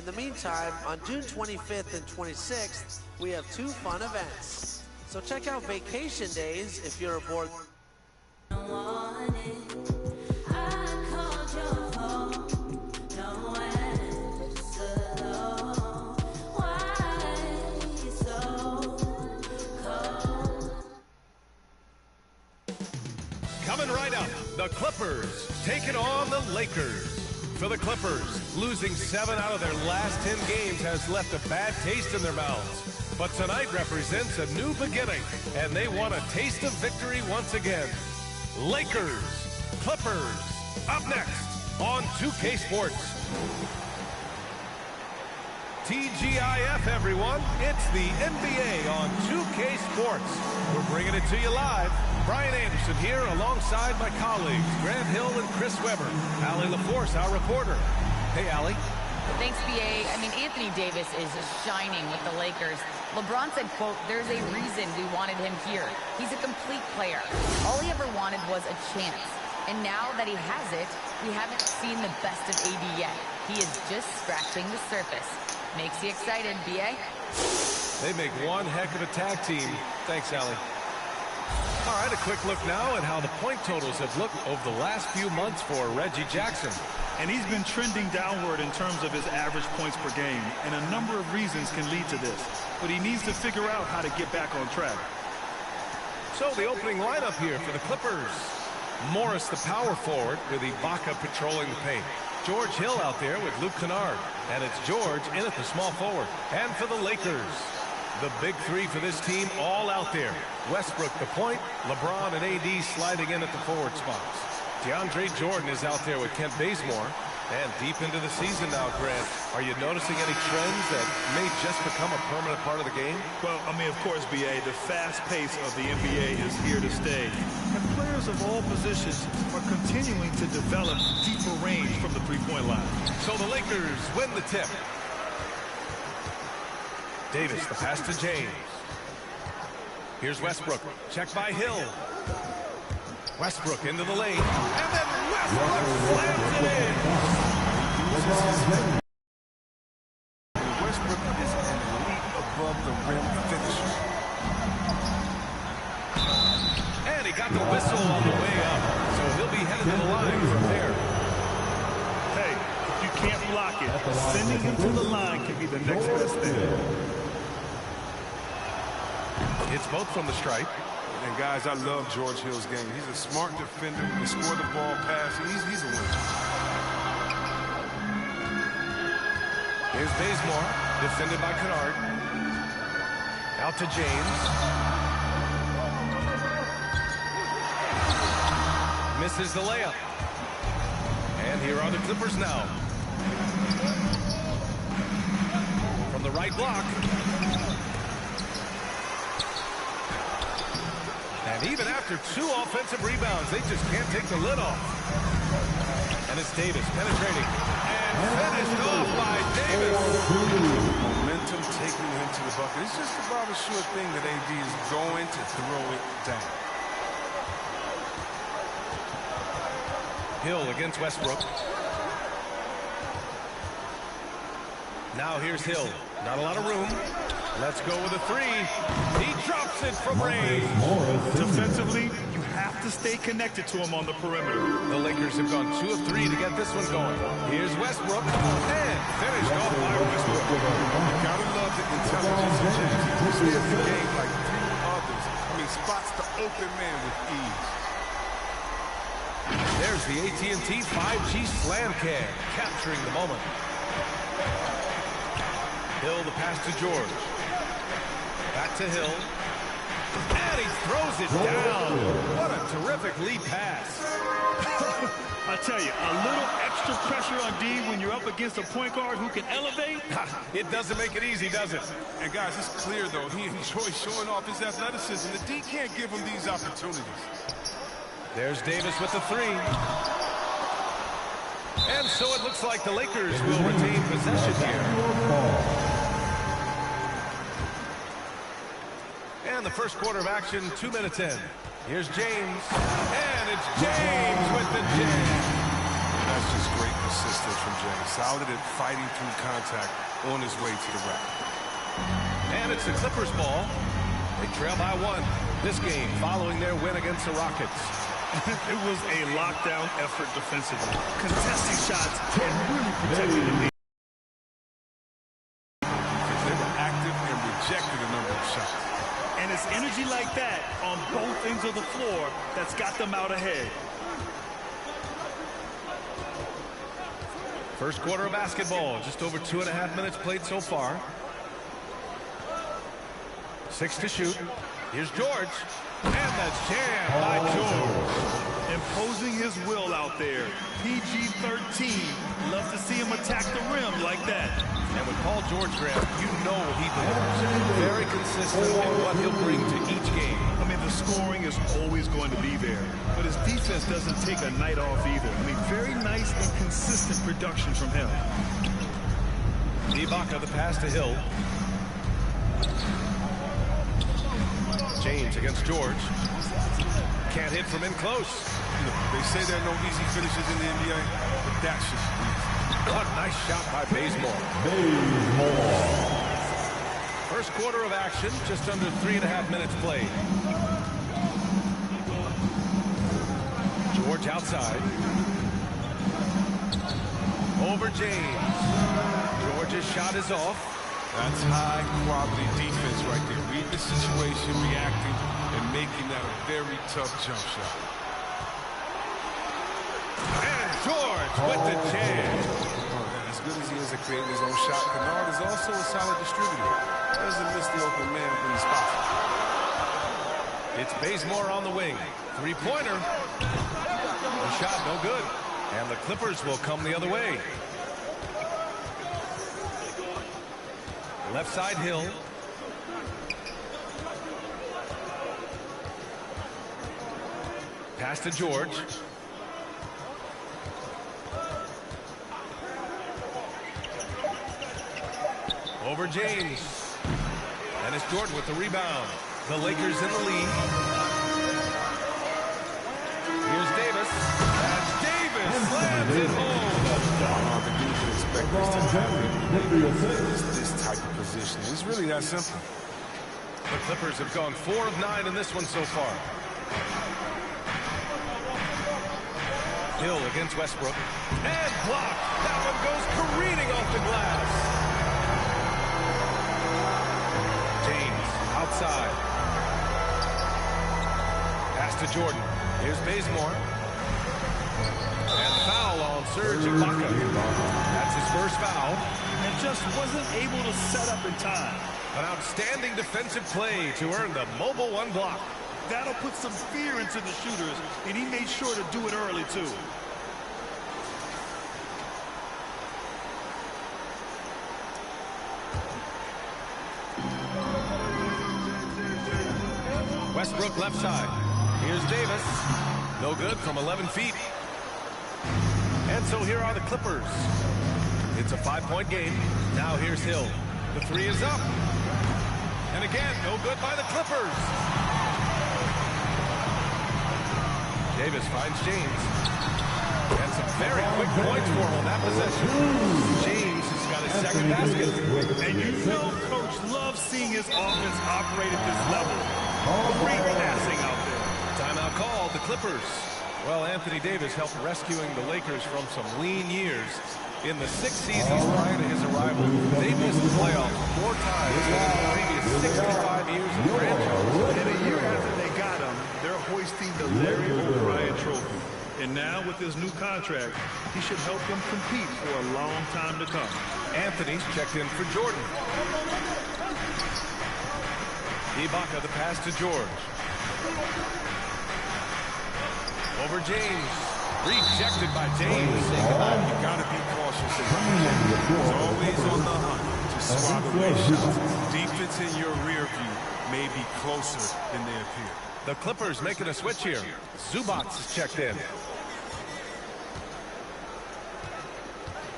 the meantime, on June 25th and 26th, we have 2 fun events. So check out Vacation Days if you're aboard. Coming right up, the Clippers taking on the Lakers. For the Clippers, losing 7 out of their last 10 games has left a bad taste in their mouths. But tonight represents a new beginning, and they want a taste of victory once again. Lakers, Clippers, up next on 2K Sports. TGIF, everyone. It's the NBA on 2K Sports. We're bringing it to you live. Brian Anderson here alongside my colleagues, Grant Hill and Chris Webber. Allie LaForce, our reporter. Hey, Allie. Thanks, BA. I mean, Anthony Davis is shining with the Lakers. LeBron said, quote, "There's a reason we wanted him here. He's a complete player. All he ever wanted was a chance. And now that he has it, we haven't seen the best of AD yet. He is just scratching the surface." Makes you excited, BA? They make one heck of a tag team. Thanks, Allie. All right, a quick look now at how the point totals have looked over the last few months for Reggie Jackson. And he's been trending downward in terms of his average points per game, and a number of reasons can lead to this. But he needs to figure out how to get back on track. So the opening lineup here for the Clippers. Morris, the power forward, with Ibaka patrolling the paint. George Hill out there with Luke Kennard. And it's George in at the small forward. And for the Lakers, the big 3 for this team all out there. Westbrook the point, LeBron and AD sliding in at the forward spots. DeAndre Jordan is out there with Kent Bazemore. And deep into the season now, Grant, are you noticing any trends that may just become a permanent part of the game? Well, I mean, of course, BA, the fast pace of the NBA is here to stay. And players of all positions are continuing to develop deeper range from the three-point line. So the Lakers win the tip. Davis, the pass to James. Here's Westbrook. Check by Hill. Westbrook into the lane. And then Westbrook slams it in. Westbrook is an elite above the rim finisher. And he got the whistle on the way up. So he'll be headed to the line from there. Hey, if you can't block it, sending him to the line can be the next best thing. It's both from the stripe. And guys, I love George Hill's game. He's a smart defender. He can score the ball, pass. He's a winner. Here's Bazemore, defended by Kennard. Out to James. Misses the layup. And here are the Clippers now. From the right block. And even after 2 offensive rebounds, they just can't take the lid off. And it's Davis penetrating. And finished off by Davis. Momentum taking him to the bucket. It's just about a sure thing that AD is going to throw it down. Hill against Westbrook. Now here's Hill. Not a lot of room. Let's go with a 3. He drops it from range. Defensively, you have to stay connected to him on the perimeter. The Lakers have gone 2 of 3 to get this one going. Here's Westbrook. And finished off by Westbrook. Gotta love the intelligence of James. He puts the game like few others. I mean, spots the open man with ease. There's the AT&T 5G Slam Cam, capturing the moment. Hill, the pass to George. Back to Hill. And he throws it down. What a terrific lead pass. I tell you, a little extra pressure on D when you're up against a point guard who can elevate. It doesn't make it easy, does it? And guys, it's clear, though, he enjoys showing off his athleticism. The D can't give him these opportunities. There's Davis with the 3. And so it looks like the Lakers will retain possession here. And the first quarter of action, 2 minutes in. Here's James. And it's James with the jam. That's just great persistence from James. solid at fighting through contact on his way to the rack. And it's the Clippers ball. They trail by 1 this game following their win against the Rockets. It was a lockdown effort defensively, contesting shots and really protecting the lead. They were active and rejected a number of shots. And it's energy like that on both ends of the floor that's got them out ahead. First quarter of basketball, just over 2.5 minutes played so far. 6 to shoot. Here's George. And that's jammed by George. Imposing his will out there. PG-13. Love to see him attack the rim like that. And with Paul George, Graham, you know he delivers. Very consistent in what he'll bring to each game. I mean, the scoring is always going to be there. But his defense doesn't take a night off either. I mean, very nice and consistent production from him. Ibaka, the pass to Hill. James against George. Can't hit from in close. They say there are no easy finishes in the NBA, but that should be easy. Oh, nice shot by Bazemore. First quarter of action, just under 3.5 minutes played. George outside. Over James. George's shot is off. That's high-quality defense right there. Read the situation, reacting, and making that a very tough jump shot. And George with the jam. As good as he is at creating his own shot, Kennard is also a solid distributor. Doesn't miss the open man when he's possible. It's Bazemore on the wing. Three-pointer. The shot no good. And the Clippers will come the other way. Left side Hill. Pass to George. Over James. And it's Jordan with the rebound. The Lakers in the lead. Here's Davis. And Davis slams it home. The defense expect this to happen. This type of position. It's really that simple. The Clippers have gone 4 of 9 in this one so far. Hill against Westbrook. And blocked. That one goes careening off the glass. James outside. Pass to Jordan. Here's Bazemore. And foul on Serge Ibaka. That's his first foul. And just wasn't able to set up in time. An outstanding defensive play to earn the mobile 1 block. That'll put some fear into the shooters, and he made sure to do it early, too. Westbrook left side. Here's Davis. No good from 11 feet. And so here are the Clippers. It's a 5-point game. Now here's Hill. The 3 is up. And again, no good by the Clippers. Davis finds James. And some very quick points for him on that possession. James has got his second basket. And you know Coach loves seeing his offense operate at this level. Great passing out there. Timeout called, the Clippers. Well, Anthony Davis helped rescuing the Lakers from some lean years. In the 6 seasons prior to his arrival, they missed the playoffs 4 times in the previous 65 years of franchise. And a year after they got him, they're hoisting the Larry O'Brien Trophy. And now with his new contract, he should help them compete for a long time to come. Anthony's checked in for Jordan. Ibaka, the pass to George. Over James. Rejected by James. You gotta be cautious. He's always on the hunt to swat away shots. Defense in your rear view may be closer than they appear. The Clippers making a switch here. Zubac is checked in.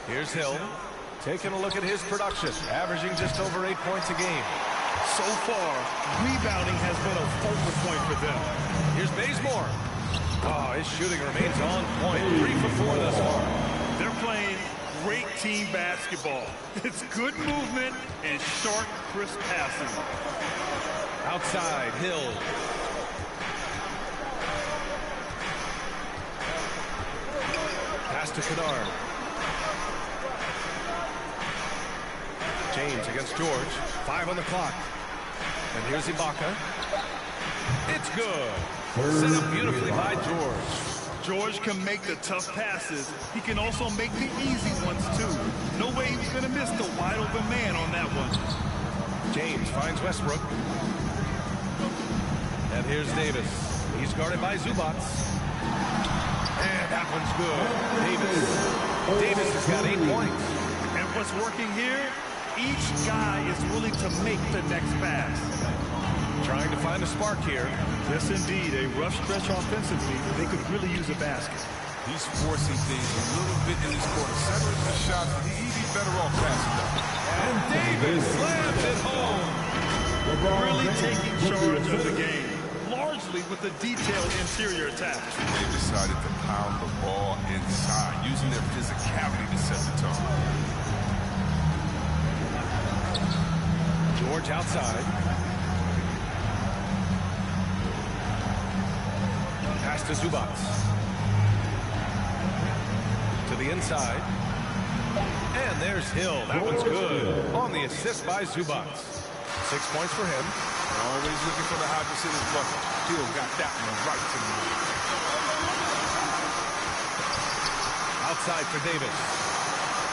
Here's Hill. Taking a look at his production. Averaging just over 8 points a game. So far, rebounding has been a focal point for them. Here's Bazemore. Oh, his shooting remains on point. 3 for 4 thus far. They're playing great team basketball. It's good movement and sharp, crisp passing. Outside, Hill. Pass to Kennard. James against George. 5 on the clock. And here's Ibaka. It's good. Set up beautifully by George. George can make the tough passes. He can also make the easy ones, too. No way he's going to miss the wide-open man on that one. James finds Westbrook. And here's Davis. He's guarded by Zubats. And that one's good. Davis has got 8 points. And what's working here? Each guy is willing to make the next pass. Trying to find a spark here. Yes, indeed. A rough stretch offensively. They could really use a basket. He's forcing things a little bit in this quarter. Centering the shot. He'd be better off passing up. And Davis slams it home. Really taking charge of the game. Largely with the detailed interior attack. They decided to pound the ball inside, using their physicality to set the tone. George outside. Pass to Zubats. To the inside. And there's Hill. That one's good. On the assist by Zubats. 6 points for him. Always looking for the high percentage bucket. Hill got that one right to the middle. Outside for Davis.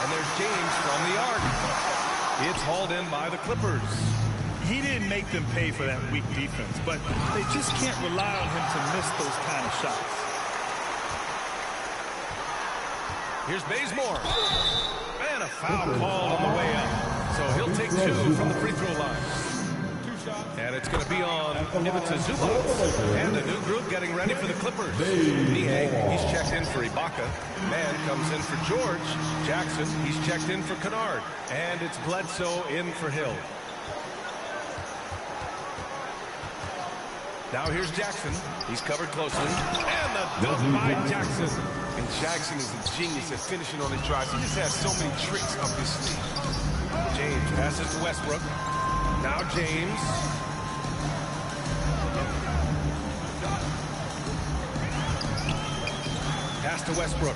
And there's James from the arc. It's hauled in by the Clippers. He didn't make them pay for that weak defense, but they just can't rely on him to miss those kind of shots. Here's Bazemore. And a foul call on the way up. So he'll take 2 from the free throw line. And it's going to be on Ivica Zubats. And a new group getting ready for the Clippers. Mihai, he's checked in for Ibaka. Man comes in for George. Jackson, he's checked in for Kennard. And it's Bledsoe in for Hill. Now here's Jackson. He's covered closely. And the dunk by Jackson. And Jackson is a genius at finishing on his drives. He just has so many tricks up his sleeve. James passes to Westbrook. Now James. Pass to Westbrook.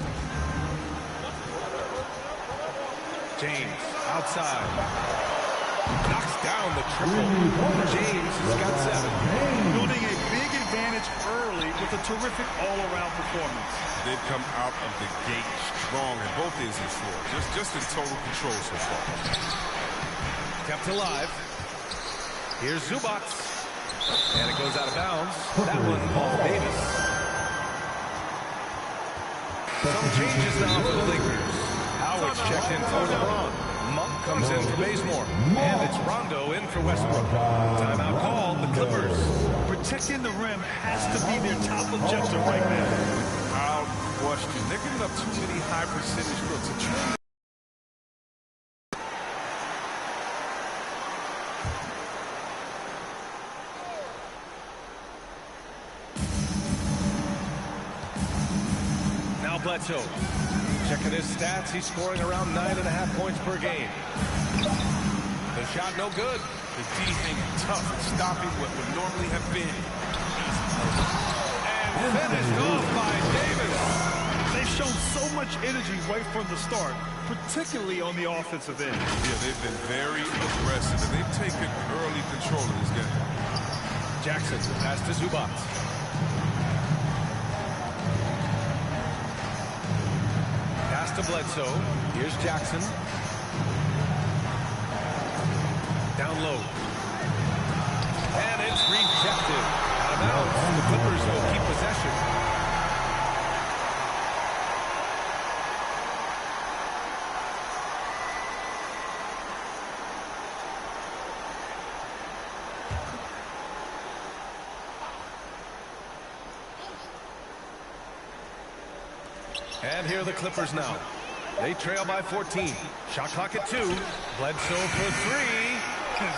James outside. Knocks down the triple. James has got 7. Building a big advantage early with a terrific all-around performance. They've come out of the gate strong at both ends of the floor. Just in total control so far. Kept alive. Here's Zubats. And it goes out of bounds. That one off Davis. Some changes now for the Lakers. Howard's checked in for LeBron. Monk comes in for Bazemore. And it's Rondo in for Westbrook. Timeout called the Clippers. Protecting the rim has to be their top objective right now. Without question. They're giving up too many high percentage looks. Bledsoe. Checking his stats, he's scoring around 9.5 points per game. The shot no good. The D hanging tough and stopping what would normally have been. And finished off by Davis. They've shown so much energy right from the start, particularly on the offensive end. Yeah, they've been very aggressive, and they've taken early control of this game. Jackson pass to Zubats. To Bledsoe. Here's Jackson. Down low. And it's rejected. Out of bounds. The Clippers will keep possession. And here are the Clippers now. They trail by 14. Shot clock at 2. Bledsoe for 3.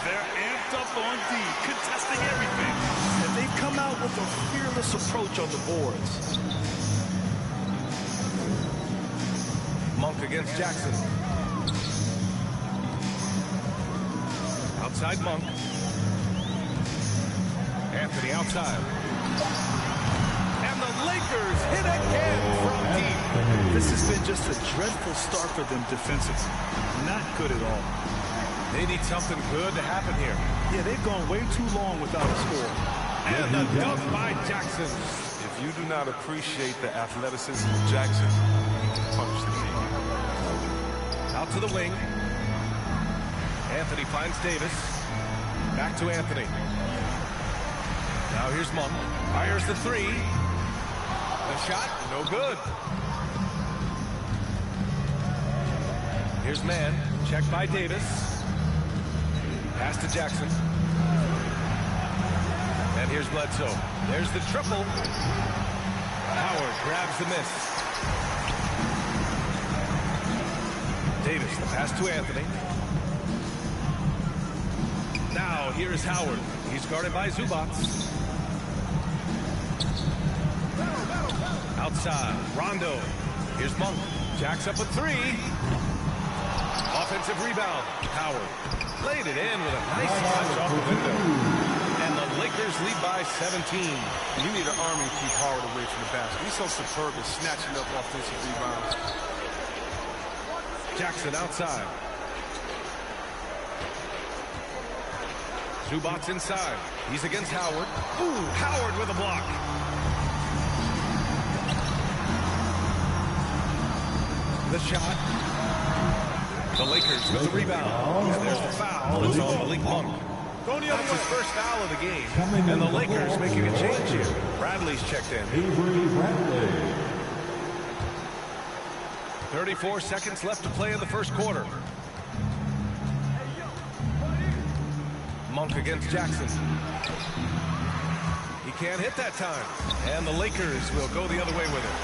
They're amped up on D, contesting everything. And they've come out with a fearless approach on the boards. Monk against Jackson. Outside Monk. Anthony outside. And the Lakers hit again from deep. This has been just a dreadful start for them defensively. Not good at all. They need something good to happen here. Yeah, they've gone way too long without a score. And the dunk by Jackson. If you do not appreciate the athleticism of Jackson, you can punish the team. Out to the wing. Anthony finds Davis. Back to Anthony. Now here's Monk. Fires the three. The shot, no good. Here's Mann. Checked by Davis. Pass to Jackson. And here's Bledsoe. There's the triple. Howard grabs the miss. Davis, the pass to Anthony. Now here's Howard. He's guarded by Zubac. Outside, Rondo. Here's Monk. Jacks up a three. Offensive rebound. Howard played it in with a nice touch off the window. And the Lakers lead by 17. You need an army to keep Howard away from the basket. He's so superb at snatching up offensive rebounds. Jackson outside. Zubac inside. He's against Howard. Ooh, Howard with a block. The shot. The Lakers with the rebound. And there's the foul. It's on Malik Monk. That's his first foul of the game. And the Lakers making a change here. Bradley's checked in. 34 seconds left to play in the first quarter. Monk against Jackson. He can't hit that time. And the Lakers will go the other way with it.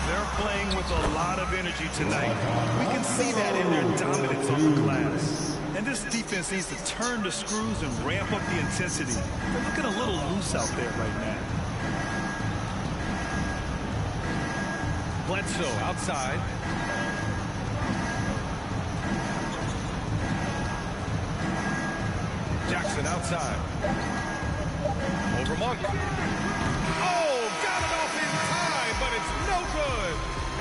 They're playing with a lot of energy tonight. We can see that in their dominance on the glass. And this defense needs to turn the screws and ramp up the intensity. They're looking a little loose out there right now. Bledsoe outside. Jackson outside. Over Monk. Oh, got it off in time, but it's no good.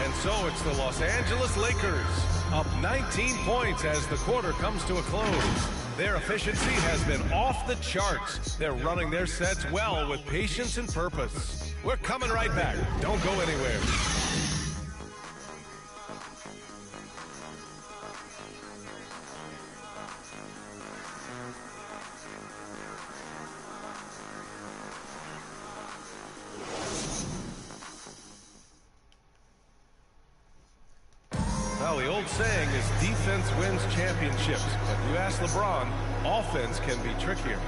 And so it's the Los Angeles Lakers up 19 points as the quarter comes to a close. Their efficiency has been off the charts. They're running their sets well with patience and purpose. We're coming right back. Don't go anywhere. Well, the old saying is defense wins championships. But you ask LeBron, offense can be trickier.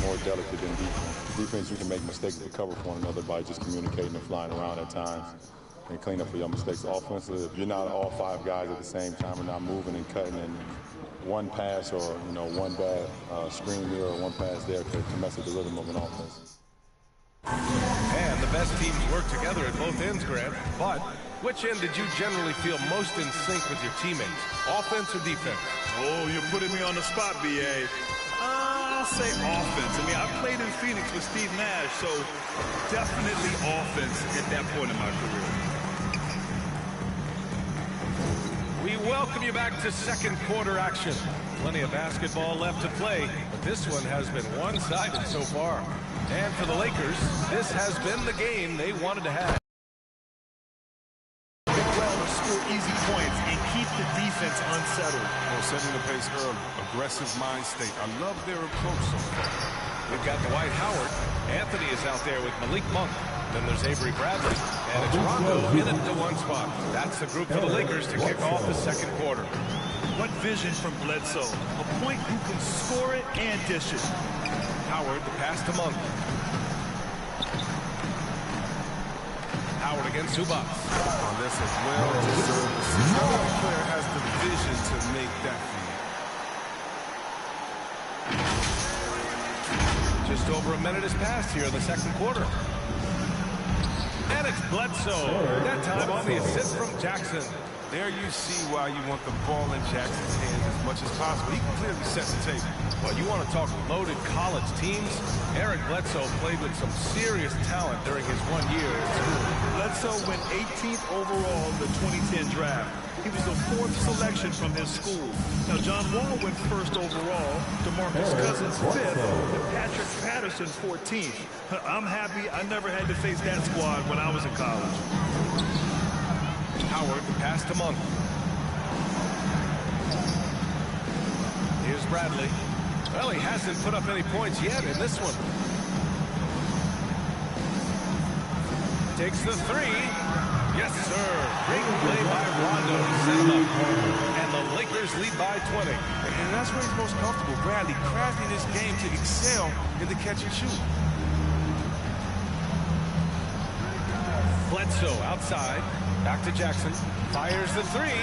More delicate than defense. Defense, you can make mistakes to cover for one another by just communicating and flying around at times and clean up for your mistakes. Offensively, if you're not all five guys at the same time and not moving and cutting, and one pass or one bad screen here or one pass there can mess with the rhythm of an offense. And the best teams work together at both ends, Grant. But which end did you generally feel most in sync with your teammates, offense or defense? Oh, you're putting me on the spot, B.A. I'll say offense. I mean, I played in Phoenix with Steve Nash, so definitely offense at that point in my career. We welcome you back to second quarter action. Plenty of basketball left to play, but this one has been one-sided so far. And for the Lakers, this has been the game they wanted to have. Well to score easy points and keep the defense unsettled. Setting the pace early. Aggressive mind state. I love their approach so far. We've got Dwight Howard. Anthony is out there with Malik Monk. Then there's Avery Bradley. And it's Rondo in at the one spot. That's the group for the Lakers to kick off the second quarter. What vision from Bledsoe. A point who can score it and dish it. Howard, the pass to Monk. Howard against Zubac. Oh, that's a well-deserved assist. No player has the vision to make that feed. Just over a minute has passed here in the second quarter. And it's Bledsoe, that time on the assist from Jackson. There you see why you want the ball in Jackson's hands as much as possible. He can clearly set the table. Well, you want to talk loaded college teams? Eric Bledsoe played with some serious talent during his 1 year at school. Bledsoe went 18th overall in the 2010 draft. He was the 4th selection from his school. Now, John Wall went 1st overall, DeMarcus Cousins 5th, and Patrick Patterson 14th. I'm happy I never had to face that squad when I was in college. Howard, the pass to Monk. Here's Bradley. Well, he hasn't put up any points yet in this one. Takes the three. Yes, sir. Great play by Rondo to set him up. And the Lakers lead by 20. And that's where he's most comfortable. Bradley crafting this game to excel in the catch and shoot. Bledsoe outside. Back to Jackson. Fires the three.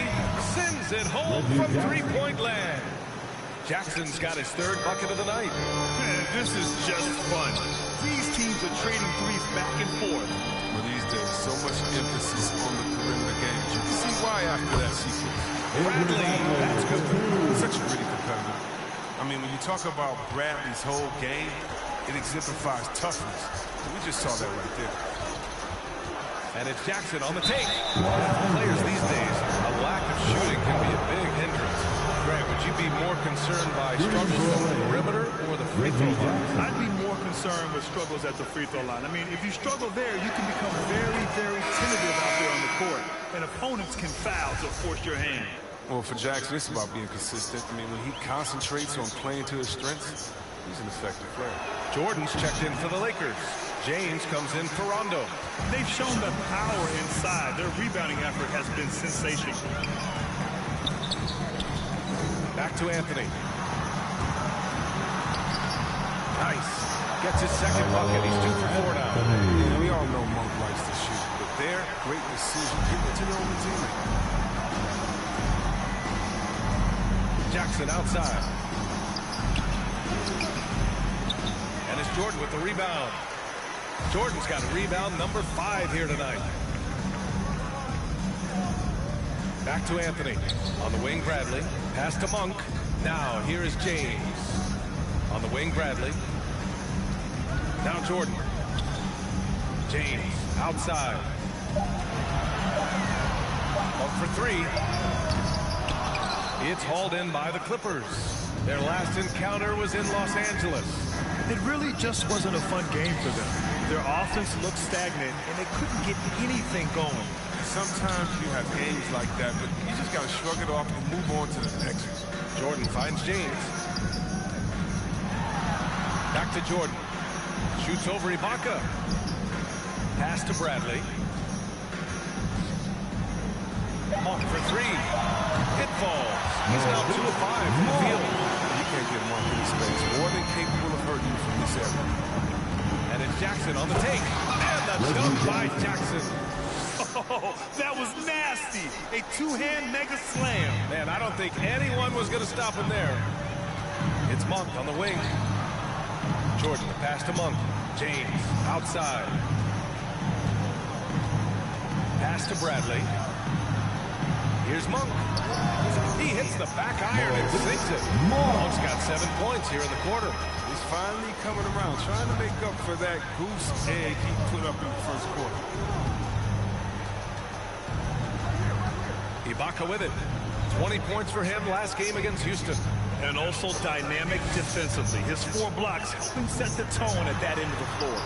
Sends it home from three-point land. Jackson's got his 3rd bucket of the night. Man, this is just fun. These teams are trading threes back and forth. Well, these days, so much emphasis on the perimeter game. You can see why after that sequence. Bradley, that's good. Such a pretty competitor. I mean, when you talk about Bradley's whole game, it exemplifies toughness. We just saw that right there. And it's Jackson on the take. For players these days, a lack of shooting can be a big hindrance. Greg, would you be more concerned by struggles on the perimeter or the free throw line? I'd be more concerned with struggles at the free throw line. I mean, if you struggle there, you can become very, very tentative out there on the court. And opponents can foul to force your hand. Well, for Jackson, it's about being consistent. I mean, when he concentrates on playing to his strengths, he's an effective player. Jordan's checked in for the Lakers. James comes in for Rondo. They've shown the power inside. Their rebounding effort has been sensational. Back to Anthony. Nice. Gets his 2nd bucket. He's 2 for 4 now. Yeah, we all know Monk likes to shoot, but their great decision getting it to the only teammate. Jackson outside. And it's Jordan with the rebound. Jordan's got rebound number 5 here tonight. Back to Anthony. On the wing, Bradley. Pass to Monk. Now, here is James. On the wing, Bradley. Now Jordan. James outside. Monk for 3. It's hauled in by the Clippers. Their last encounter was in Los Angeles. It really just wasn't a fun game for them. Their offense looked stagnant, and they couldn't get anything going. Sometimes you have games like that, but you just got to shrug it off and move on to the next. Jordan finds James. Back to Jordan. Shoots over Ibaka. Pass to Bradley. Monk for 3. It falls. He's now 2 of 5 from the field. You can't get Monk in space. More than capable of hurting you from this area. And it's Jackson on the take. And the dunk by Jackson. Oh, that was nasty. A 2-hand mega slam. Man, I don't think anyone was going to stop him there. It's Monk on the wing. Jordan, the pass to Monk. James outside. Pass to Bradley. Here's Monk. He hits the back iron and sinks it. Monk's got 7 points here in the quarter. He's finally coming around, trying to make up for that goose egg he put up in the first quarter. Ibaka with it. 20 points for him last game against Houston. And also dynamic defensively. His 4 blocks help him set the tone at that end of the floor.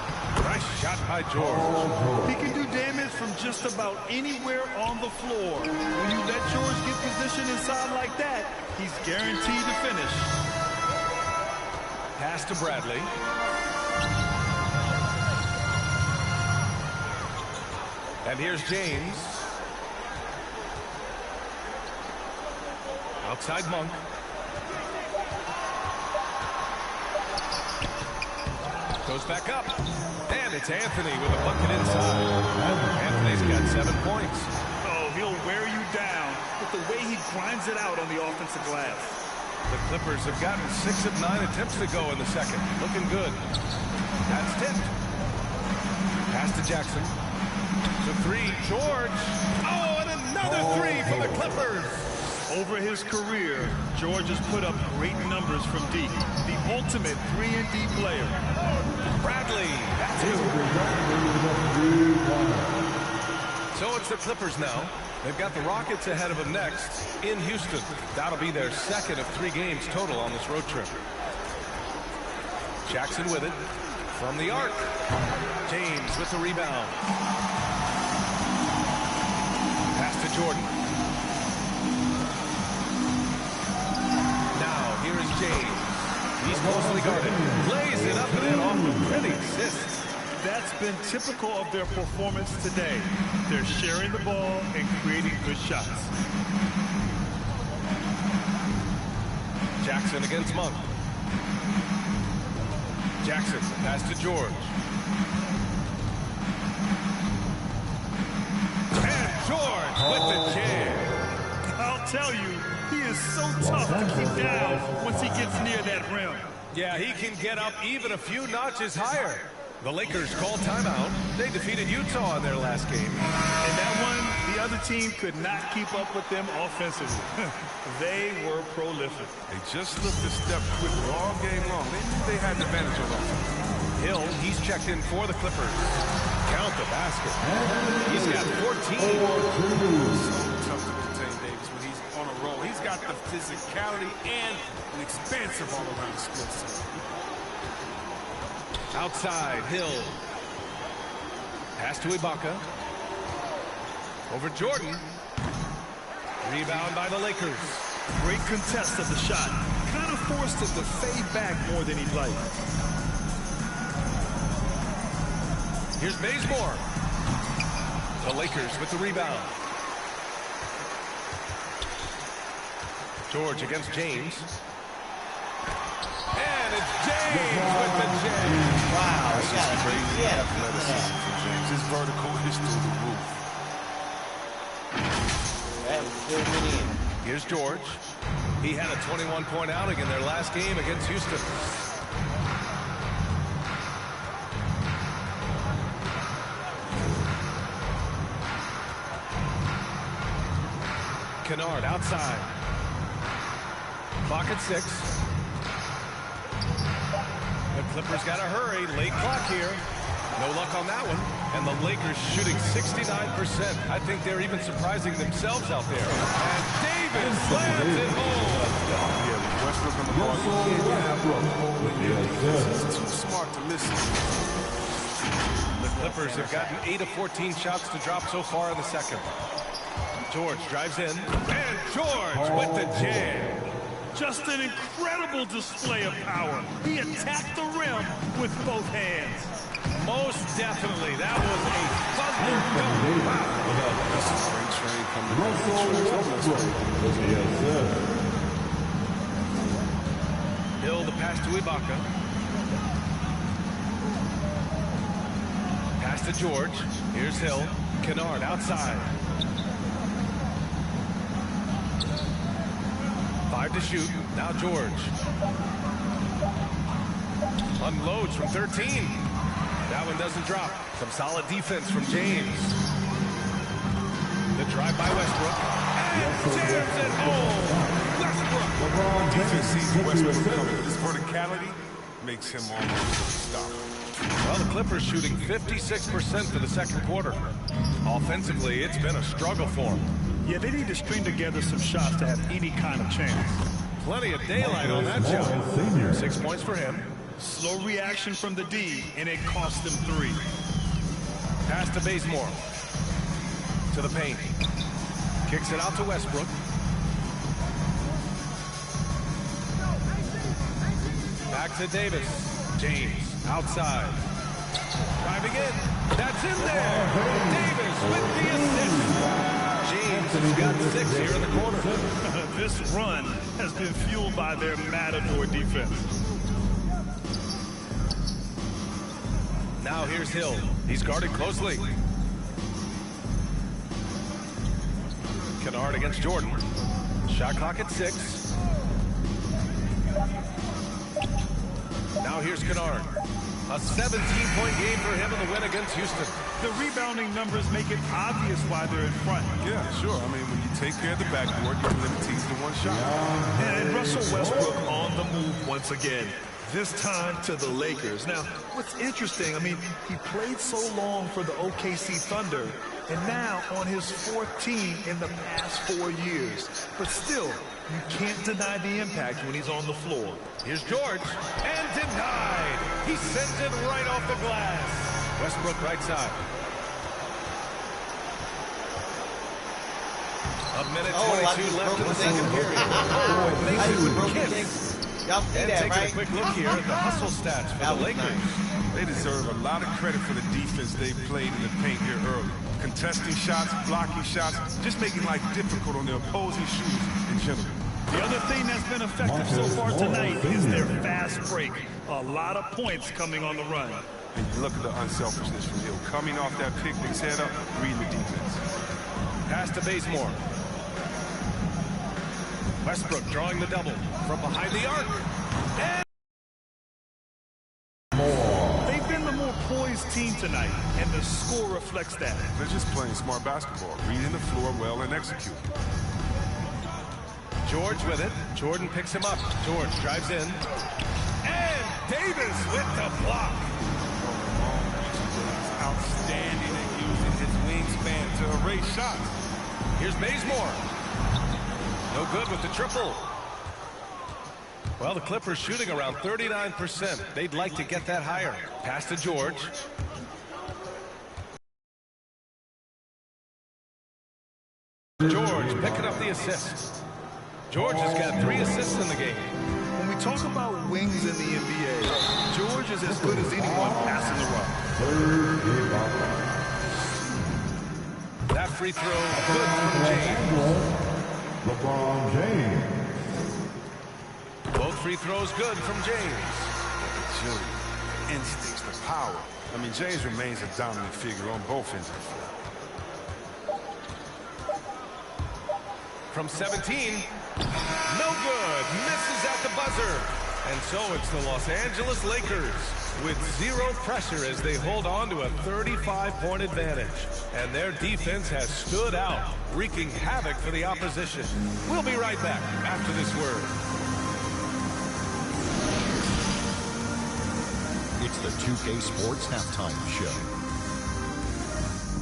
Nice shot by George. He can do damage from just about anywhere on the floor. When you let George get positioned inside like that, he's guaranteed to finish. Pass to Bradley. And here's James. Outside Monk. Goes back up. And it's Anthony with a bucket inside. Anthony's got 7 points. Oh, he'll wear you down with the way he grinds it out on the offensive glass. The Clippers have gotten 6 of 9 attempts to go in the second. Looking good. That's tipped. Pass to Jackson. The three, George. Oh, and another three for the Clippers. Over his career, George has put up great numbers from deep. The ultimate 3-and-D player. Bradley. So it's the Clippers now. They've got the Rockets ahead of them next in Houston. That'll be their second of 3 games total on this road trip. Jackson with it from the arc. James with the rebound. Pass to Jordan. Now here is James. He's closely guarded. Lays it up and in off a pretty assist. That's been typical of their performance today. They're sharing the ball and creating good shots. Jackson against Monk. Jackson, pass to George. And George with the jam. I'll tell you, he is so tough to keep down once he gets near that rim. Yeah, he can get up even a few notches higher. The Lakers call timeout. They defeated Utah in their last game. In that one, the other team could not keep up with them offensively. They were prolific. They just looked a step quicker all game long. They had an advantage on offense. Hill, he's checked in for the Clippers. Count the basket. He's got 14. So tough to contain Davis when he's on a roll. He's got the physicality and an expansive all-around skill set. Outside, Hill. Pass to Ibaka. Over Jordan. Rebound by the Lakers. Great contest of the shot. Kind of forced him to fade back more than he'd like. Here's Bazemore. The Lakers with the rebound. George against James. And it's James with the jam. Wow, This is crazy athleticism for James. His vertical is through the roof. That was good winning. Here's George. He had a 21-point outing in their last game against Houston. Kennard outside. Clock at 6. The Clippers got to hurry. Late clock here. No luck on that one. And the Lakers shooting 69%. I think they're even surprising themselves out there. And Davis slams it home. Yeah, Westbrook on the ball. You can't have He's too smart to miss it. The Clippers have gotten 8 of 14 shots to drop so far in the second. George drives in. And George with the jam. Just an incredible display of power. He attacked the rim with both hands. Most definitely. That was a thunder dunk. Wow. This is great train coming down. Hill, the pass to Ibaka. Pass to George. Here's Hill. Kennard outside. 5 to shoot. Now George. Unloads from 13. That one doesn't drop. Some solid defense from James. The drive by Westbrook. And jams it home. Westbrook. Defense sees Westbrook coming. His verticality makes him almost unstoppable. Well, the Clippers shooting 56% for the second quarter. Offensively, it's been a struggle for them. Yeah, they need to string together some shots to have any kind of chance. Plenty of daylight on that shot. 6 points for him. Slow reaction from the D, and it cost them 3. Pass to Bazemore. To the paint. Kicks it out to Westbrook. Back to Davis. James outside. Driving in. That's in there. Davis with the assist. James has got 6 here in the quarter. This run has been fueled by their matador defense. Now here's Hill. He's guarded closely. Kennard against Jordan. Shot clock at 6. Now here's Kennard. A 17-point game for him in the win against Houston. The rebounding numbers make it obvious why they're in front. Yeah, sure. I mean, when you take care of the backboard, you can limit teams to one shot. And Russell Westbrook on the move once again. This time to the Lakers. Now, what's interesting, I mean, he played so long for the OKC Thunder, and now on his fourth team in the past 4 years. But still, you can't deny the impact when he's on the floor. Here's George, and denied. He sends it right off the glass. Westbrook right side. A minute 22 left in the second period. Oh, makes it with the kiss. Y'all see And that, taking right? a quick look here at the hustle stats for the Lakers. They deserve a lot of credit for the defense they played in the paint here early. Contesting shots, blocking shots, just making life difficult on the opposing shooters in general. The other thing that's been effective so far tonight is their fast break. A lot of points coming on the run. And you look at the unselfishness from Hill. Coming off that pick, his head up, reading the defense. Pass to Bazemore. Westbrook drawing the double from behind the arc. And They've been the more poised team tonight, and the score reflects that. They're just playing smart basketball, reading the floor well and executing. George with it. Jordan picks him up. George drives in. And Davis with the block. Outstanding at using his wingspan to erase shots. Here's Bazemore. No good with the triple. Well, the Clippers shooting around 39%. They'd like to get that higher. Pass to George. George picking up the assist. George has got 3 assists in the game. When we talk about wings in the NBA, George is as good as anyone passing the rock. That free throw good from James. LeBron James. Both free throws good from James. Agility, instincts, the power. I mean, James remains a dominant figure on both ends of the floor. From 17, no good, misses at the buzzer. And so it's the Los Angeles Lakers with 0 pressure as they hold on to a 35-point advantage. And their defense has stood out, wreaking havoc for the opposition. We'll be right back after this word. It's the 2K Sports Halftime Show.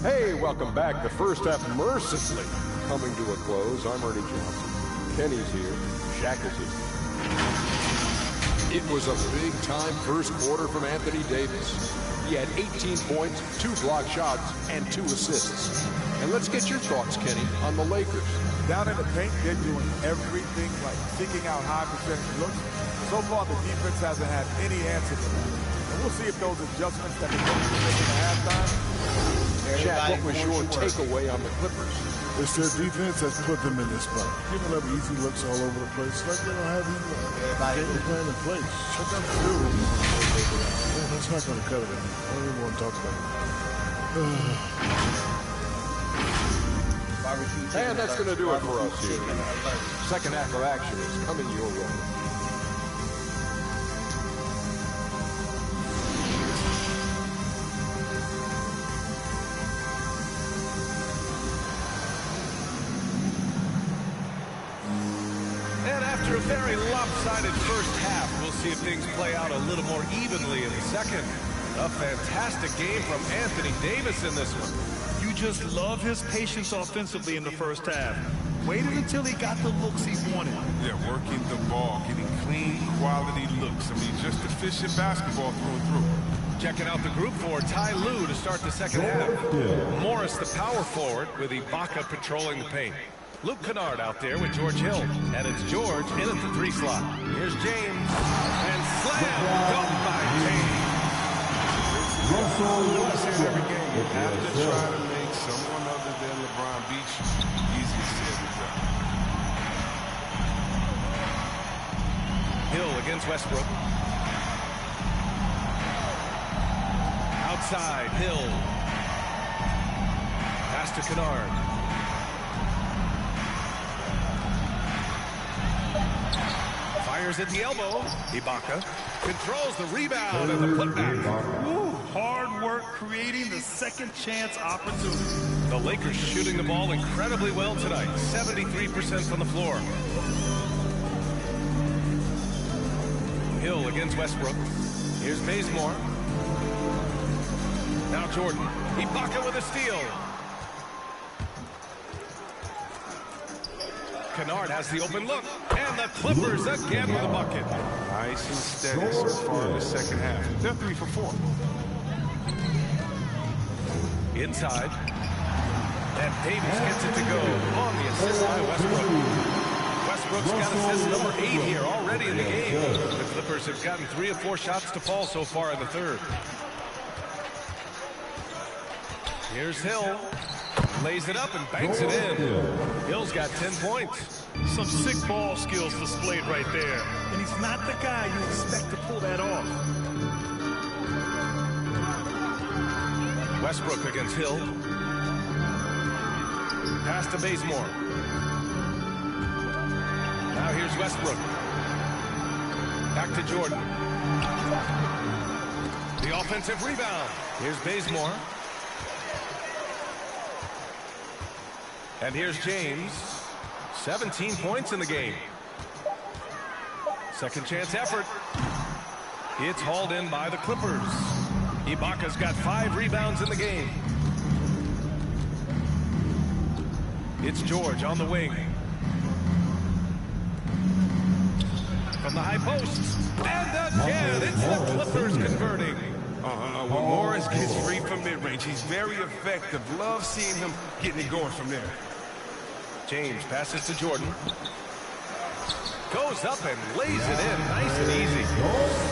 Hey, welcome back. The first half mercifully coming to a close. I'm Ernie Johnson. Kenny's here. Shaq is here. It was a big-time first quarter from Anthony Davis. He had 18 points, 2 block shots, and 2 assists. And let's get your thoughts, Kenny, on the Lakers. Down in the paint, they're doing everything right, seeking out high percentage looks. So far, the defense hasn't had any answer to that. And we'll see if those adjustments that they're going to make in the halftime. Shaq, what was your takeaway on the Clippers? It's their defense that's put them in this spot. Giving up easy looks all over the place. Like they don't have any game plan in place. Shut down the field. Man, that's not going to cut it. I don't even want to talk about it. And that's going to do it for us here. Second half of action is coming your way. After a very lopsided first half, we'll see if things play out a little more evenly in the second. A fantastic game from Anthony Davis in this one. You just love his patience offensively in the first half. Waited until he got the looks he wanted. Yeah, working the ball, getting clean, quality looks. I mean, just efficient basketball through and through. Checking out the group for Ty Lue to start the second half. Morris, the power forward, with Ibaka patrolling the paint. Luke Kennard out there with George Hill. And it's George in at the 3 slot. Here's James. And slam dunk by James. Every game, you have to try to make someone other than LeBron beat you. Easy said than done. Hill against Westbrook. Outside, Hill. Pass to Kennard. Fires at the elbow. Ibaka controls the rebound and the putback. Ooh, hard work creating the second chance opportunity. The Lakers shooting the ball incredibly well tonight. 73% from the floor. Hill against Westbrook. Here's Bazemore. Now Jordan. Ibaka with a steal. Kennard has the open look. And the Clippers again with a bucket. Nice and steady so far in the second half. They're 3 for 4. Inside. And Davis gets it to go on the assist by Westbrook. Westbrook's got assist number 8 here already in the game. The Clippers have gotten 3 of 4 shots to fall so far in the third. Here's Hill. Lays it up and banks it in. Hill's got 10 points. Some sick ball skills displayed right there. And he's not the guy you expect to pull that off. Westbrook against Hill. Pass to Bazemore. Now here's Westbrook. Back to Jordan. The offensive rebound. Here's Bazemore. And here's James. 17 points in the game. Second chance effort. It's hauled in by the Clippers. Ibaka's got 5 rebounds in the game. It's George on the wing. From the high post. And again, it's the Clippers converting. When Morris gets free from mid-range, he's very effective. Love seeing him getting it going from there. James passes to Jordan. Goes up and lays it in. Nice and easy.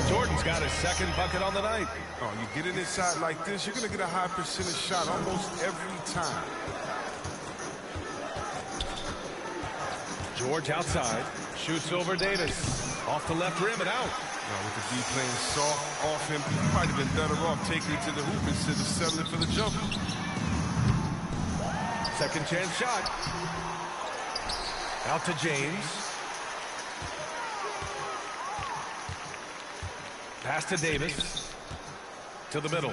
Jordan's got his second bucket on the night. Oh, you get it inside like this, you're going to get a high percentage shot almost every time. George outside. Shoots over Davis. Off the left rim and out. With the D playing soft off him, he might have been better off taking it to the hoop instead of settling for the jumper. Second chance shot. Out to James. Pass to Davis. To the middle.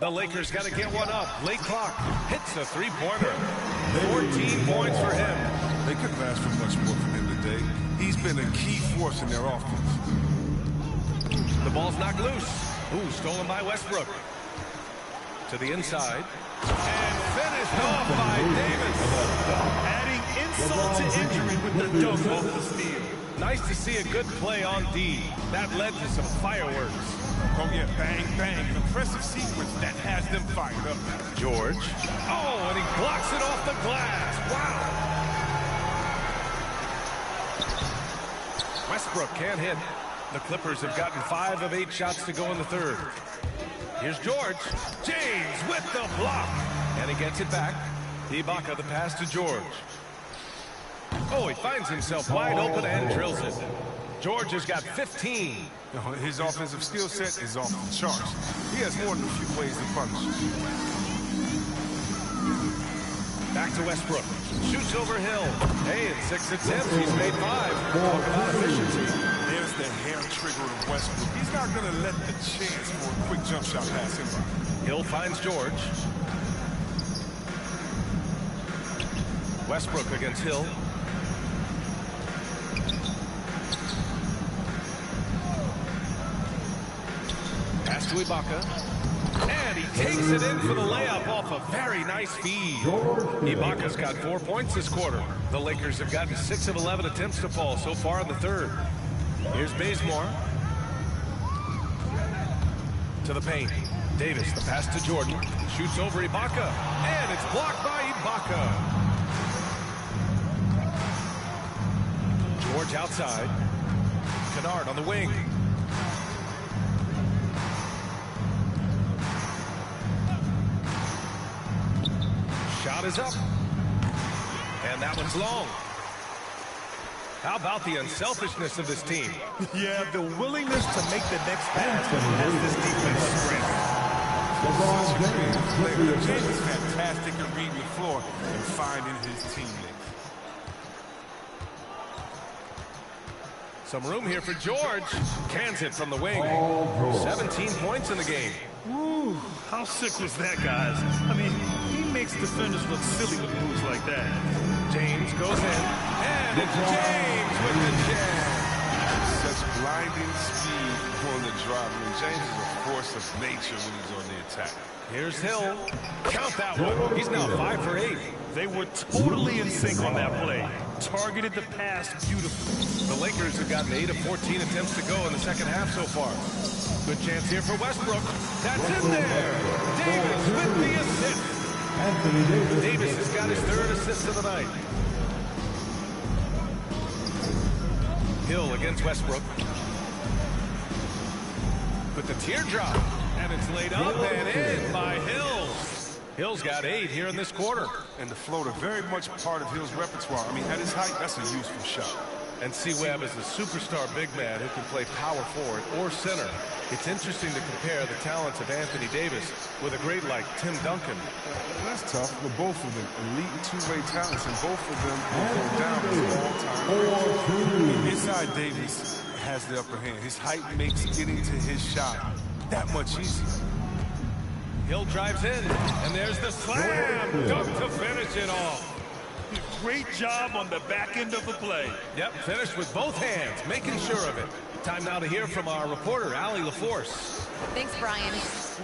The Lakers got to get one up. Late clock. Hits a three-pointer. 14 points for him. They couldn't ask for much more from him today. He's been a key force in their offense. The ball's knocked loose. Ooh, stolen by Westbrook. To the inside. And finished off by Davis. Adding insult to injury with the dunk off the steal. Nice to see a good play on D. That led to some fireworks. Oh, yeah, bang, bang. An impressive sequence that has them fired up. George. Oh, and he blocks it off the glass. Wow. Westbrook can't hit. The Clippers have gotten 5 of 8 shots to go in the third. Here's George. James with the block. And he gets it back. Ibaka the pass to George. Oh, he finds himself wide open and drills it. George has got 15. His offensive skill set is off the charts. He has more than a few plays to punish. Back to Westbrook. Shoots over Hill. Hey, in 6 attempts, he's made 5. Talk about efficiency. There's the hair trigger of Westbrook. He's not going to let the chance for a quick jump shot pass him by. Hill finds George. Westbrook against Hill. Pass to Ibaka. And he takes it in for the layup off a very nice feed. Ibaka's got 4 points this quarter. The Lakers have gotten 6 of 11 attempts to fall so far in the third. Here's Bazemore. To the paint. Davis, the pass to Jordan. Shoots over Ibaka. And it's blocked by Ibaka. George outside. Kennard on the wing. Shot is up. And that one's long. How about the unselfishness of this team? Yeah, the willingness to make the next pass as this defense strengthens. James is fantastic at reading the floor and finding his teammates. Some room here for George. Cans it from the wing. 17 points in the game. Woo, how sick was that, guys? I mean, he makes defenders look silly with moves like that. James goes in, and it's James with the jam. Such blinding speed on the drive. I mean, James is a force of nature when he's on the attack. Here's Hill. Count that one. He's now 5 for 8. They were totally in sync on that play. Targeted the pass beautifully. The Lakers have gotten 8 of 14 attempts to go in the second half so far. Good chance here for Westbrook. That's in there. Davis with the assist. Davis has got his 3rd assist of the night. Hill against Westbrook. With the teardrop. And it's laid up and in by Hill. Hill's got 8 here in this quarter. And the floater, very much part of Hill's repertoire. I mean, at his height, that's a useful shot. And C-Webb is a superstar big man who can play power forward or center. It's interesting to compare the talents of Anthony Davis with a great like Tim Duncan. That's tough, but both of them elite two-way talents, and both of them will go down as all-time. Inside Davis has the upper hand. His height makes getting to his shot that much easier. Hill drives in, and there's the slam. Dunk to finish it off. Great job on the back end of the play. Yep, finished with both hands, making sure of it. Time now to hear from our reporter, Allie LaForce. Thanks, Brian.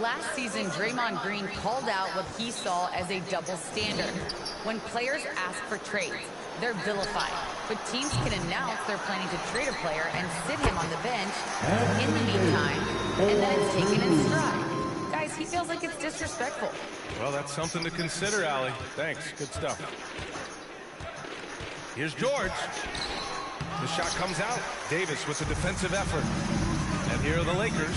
Last season, Draymond Green called out what he saw as a double standard. When players ask for trades, they're vilified. But teams can announce they're planning to trade a player and sit him on the bench in the meantime, and then it's taken in stride. Guys, he feels like it's disrespectful. Well, that's something to consider, Allie. Thanks. Good stuff. Here's George. The shot comes out. Davis with the defensive effort. And here are the Lakers.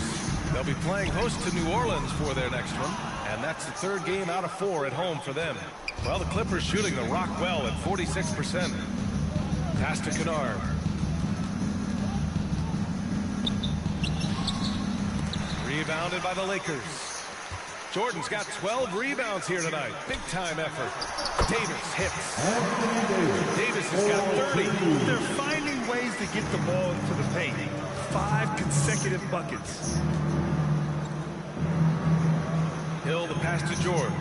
They'll be playing host to New Orleans for their next one. And that's the 3rd game out of 4 at home for them. Well, the Clippers shooting the rock well at 46%. Pass to Kennard. Rebounded by the Lakers. Jordan's got 12 rebounds here tonight. Big-time effort. Davis hits. Davis has got 30. They're finding ways to get the ball into the paint. 5 consecutive buckets. Hill, the pass to George.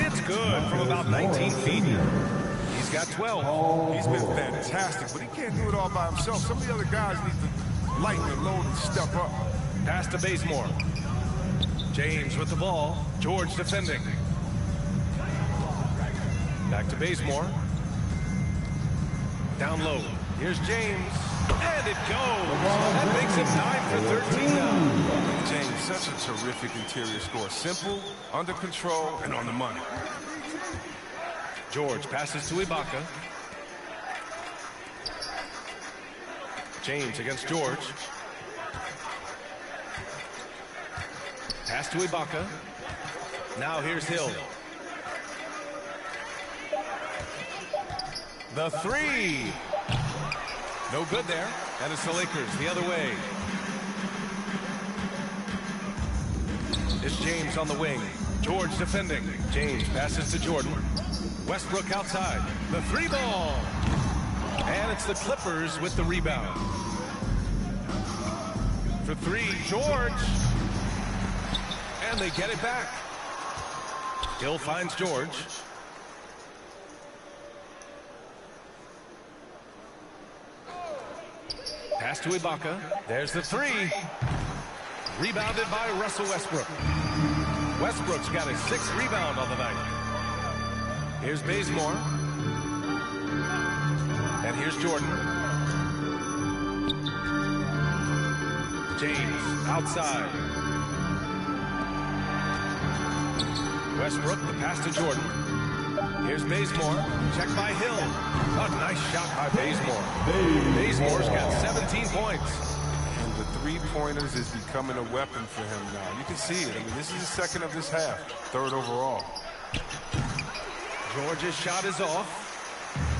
It's good from about 19 feet. He's got 12. He's been fantastic, but he can't do it all by himself. Some of the other guys need to lighten the load and step up. Pass to Bazemore. James with the ball. George defending. Back to Bazemore. Down low. Here's James. And it goes. That makes it 9 for 13 now. James, such a terrific interior score. Simple, under control, and on the money. George passes to Ibaka. James against George. Pass to Ibaka. Now here's Hill. The 3. No good there. And it's the Lakers the other way. It's James on the wing. George defending. James passes to Jordan. Westbrook outside. The 3 ball. And it's the Clippers with the rebound. For 3, George. And they get it back. Hill finds George. Pass to Ibaka. There's the 3. Rebounded by Russell Westbrook. Westbrook's got his 6th rebound on the night. Here's Bazemore. And here's Jordan. James outside. Westbrook, the pass to Jordan. Here's Bazemore. Checked by Hill. A nice shot by Bazemore. Bazemore's got 17 points. And the 3-pointers is becoming a weapon for him now. You can see it. I mean, this is the 2nd of this half. 3rd overall. Georgia's shot is off.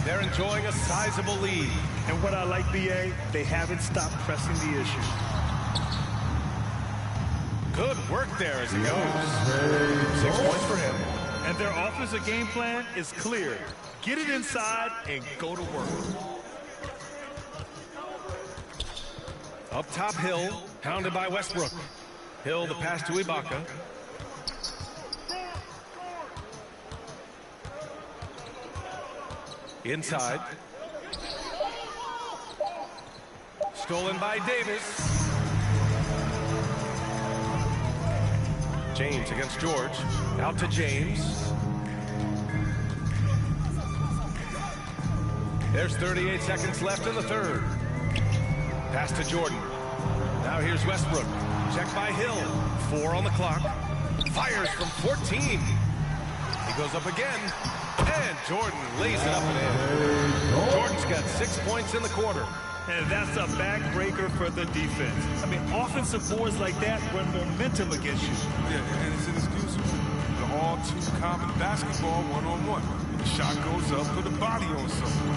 They're enjoying a sizable lead. And what I like, BA, they haven't stopped pressing the issue. Good work there as he goes. 6 points for him. And their offensive game plan is clear. Get it inside and go to work. Up top, Hill, hounded by Westbrook. Hill, the pass to Ibaka. Inside. Stolen by Davis. James against George. Out to James. There's 38 seconds left in the third. Pass to Jordan. Now here's Westbrook. Check by Hill. 4 on the clock. Fires from 14. He goes up again. And Jordan lays it up and in. Jordan's got 6 points in the quarter. And that's a backbreaker for the defense. I mean, offensive boards like that run momentum against you. Yeah, and it's inexcusable. The all too common basketball one-on-one. The shot goes up, put a body on someone.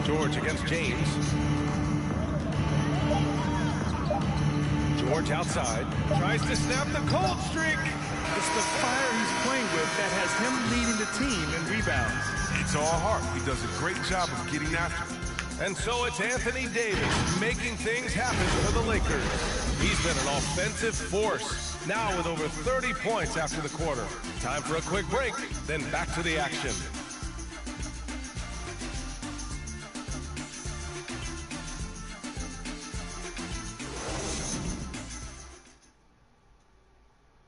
George against James. George outside. Tries to snap the cold streak. It's the fire he's playing with that has him leading the team in rebounds. It's all heart. He does a great job of getting after it. And so it's Anthony Davis making things happen for the Lakers. He's been an offensive force, now with over 30 points after the quarter. Time for a quick break, then back to the action.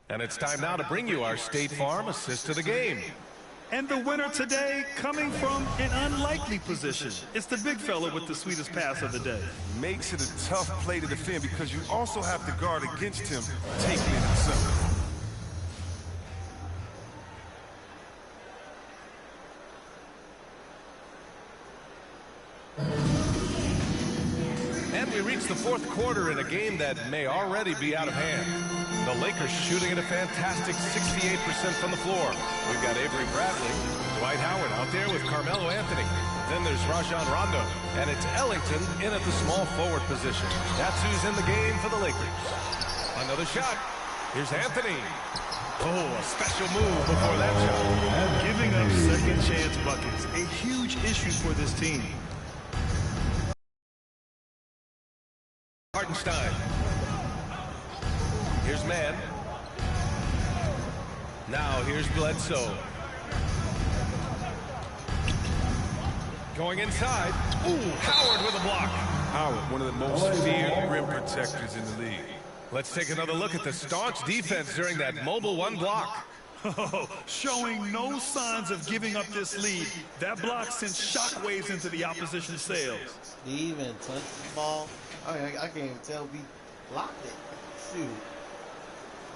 And it's time now to bring you our State Farm assist of the game. And the winner today coming from an unlikely position. It's the big fella with the sweetest pass of the day. Makes it a tough play to defend because you also have to guard against him taking it himself. And we reach the fourth quarter in a game that may already be out of hand. The Lakers shooting at a fantastic 68% from the floor. We've got Avery Bradley, Dwight Howard out there with Carmelo Anthony. Then there's Rajon Rondo, and it's Ellington in at the small forward position. That's who's in the game for the Lakers. Another shot. Here's Anthony. Oh, a special move before that shot. Giving up second chance buckets, a huge issue for this team. Hartenstein. Here's Mann. Now here's Bledsoe. Going inside. Ooh, Howard with a block. Howard, one of the most feared rim protectors in the league. Let's take another look at the staunch defense during that mobile one block. Showing no signs of giving up this lead. That block sends shockwaves into the opposition's sails. Did he even touch the ball? I can't even tell if he blocked it. Shoot.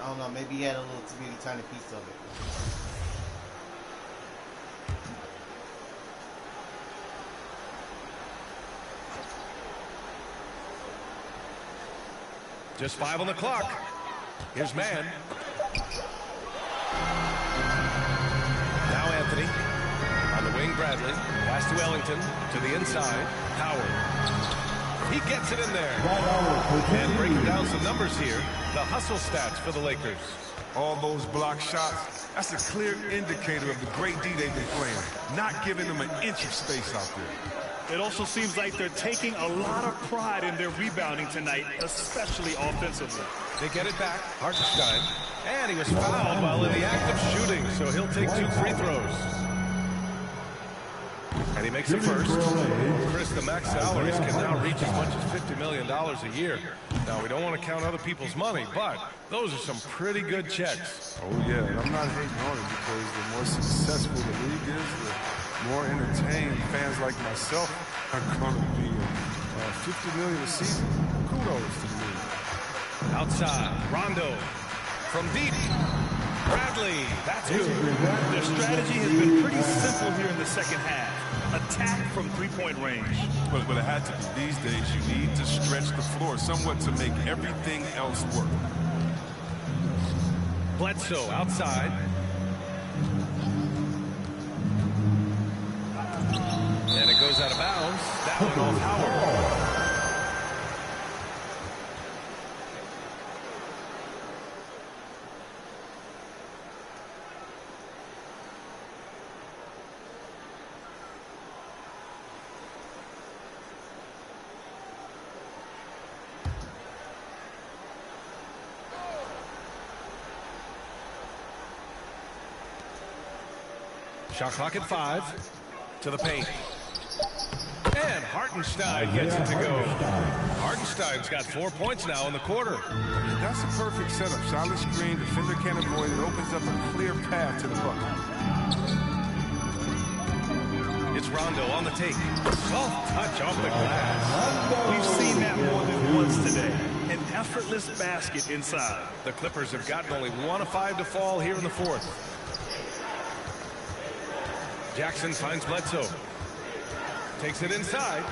I don't know, maybe he had a little tiny piece of it. Just 5 on the clock. Here's Mann. Now Anthony. On the wing, Bradley. Pass to Ellington. To the inside. Howard. He gets it in there. And breaking down some numbers here. The hustle stats for the Lakers. All those block shots, that's a clear indicator of the great D they've been playing. Not giving them an inch of space out there. It also seems like they're taking a lot of pride in their rebounding tonight, especially offensively. They get it back. Hartenstein. And he was fouled while in the act of shooting, so he'll take 2 free throws. And he makes it first. Chris, the max salaries can now reach as much as $50 million a year. Now, we don't want to count other people's money, but those are some pretty good checks. Oh, yeah, and I'm not hating on it because the more successful the league is, the more entertained fans like myself are going to be. $50 million a season, kudos to the league. Outside, Rondo from deep. Bradley, that's good. Their strategy has been pretty simple here in the second half. Attack from three-point range. But it had to be these days. You need to stretch the floor somewhat to make everything else work. Bledsoe outside. And it goes out of bounds. That one off Howard. Shot clock at 5. To the paint. And Hartenstein gets it to go. Hartenstein's got 4 points now in the quarter. That's a perfect setup. Solid screen, defender can't avoid it. Opens up a clear path to the bucket. It's Rondo on the take. Soft touch off the glass. We've seen that more than once today. An effortless basket inside. The Clippers have gotten only 1 of 5 to fall here in the fourth. Jackson finds Bledsoe. Takes it inside.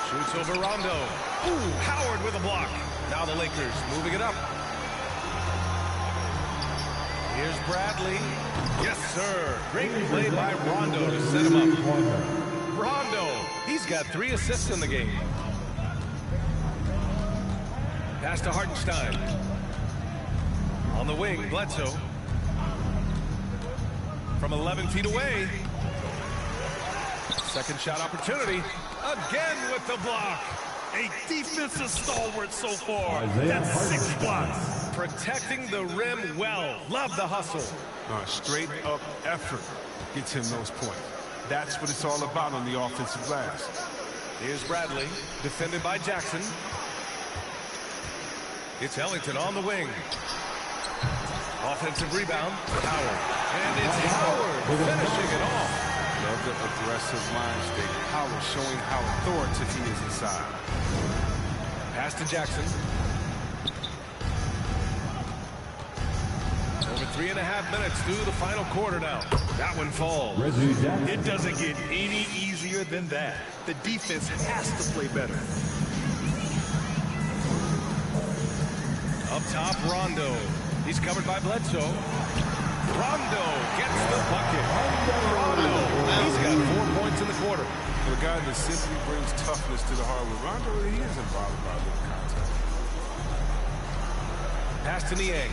Shoots over Rondo. Ooh, Howard with a block. Now the Lakers moving it up. Here's Bradley. Yes, sir. Great play by Rondo to set him up. Rondo, he's got 3 assists in the game. Pass to Hartenstein. On the wing, Bledsoe. From 11 feet away. Second shot opportunity. Again with the block. A defensive stalwart so far. That's 6 blocks. Protecting the rim well. Love the hustle. Straight up effort gets him those points. That's what it's all about on the offensive glass. Here's Bradley, defended by Jackson. It's Ellington on the wing. Offensive rebound, Howard. And it's Howard finishing it off. Love the aggressive line state. Howard showing how authoritative he is inside. Pass to Jackson. Over 3.5 minutes through the final quarter now. That one falls. It doesn't get any easier than that. The defense has to play better. Up top, Rondo. He's covered by Bledsoe. Rondo gets the bucket. Rondo, he's got 4 points in the quarter. For a guy that simply brings toughness to the hardwood, Rondo, he isn't bothered by the contact. Pass to Niang.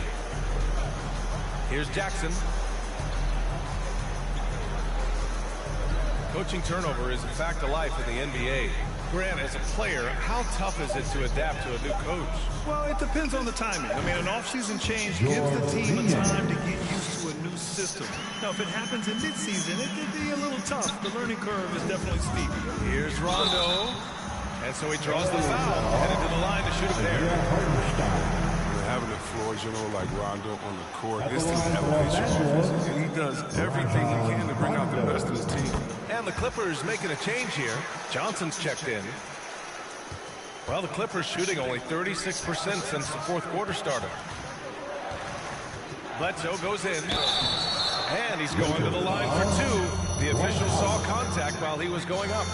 Here's Jackson. Coaching turnover is a fact of life in the NBA. Grant, as a player, how tough is it to adapt to a new coach? Well, it depends on the timing. I mean, an offseason change gives the team a time to get used to a new system. Now, if it happens in midseason, it could be a little tough. The learning curve is definitely steep. Here's Rondo. And so he draws the foul, headed to the line to shoot a pair. Having a floor general like Rondo on the court, this is elevation offense. And he does everything he can to bring out the best of his team. And the Clippers making a change here. Johnson's checked in. Well, the Clippers shooting only 36% since the fourth quarter started. Bledsoe goes in. And he's going to the line for 2. The official saw contact while he was going up.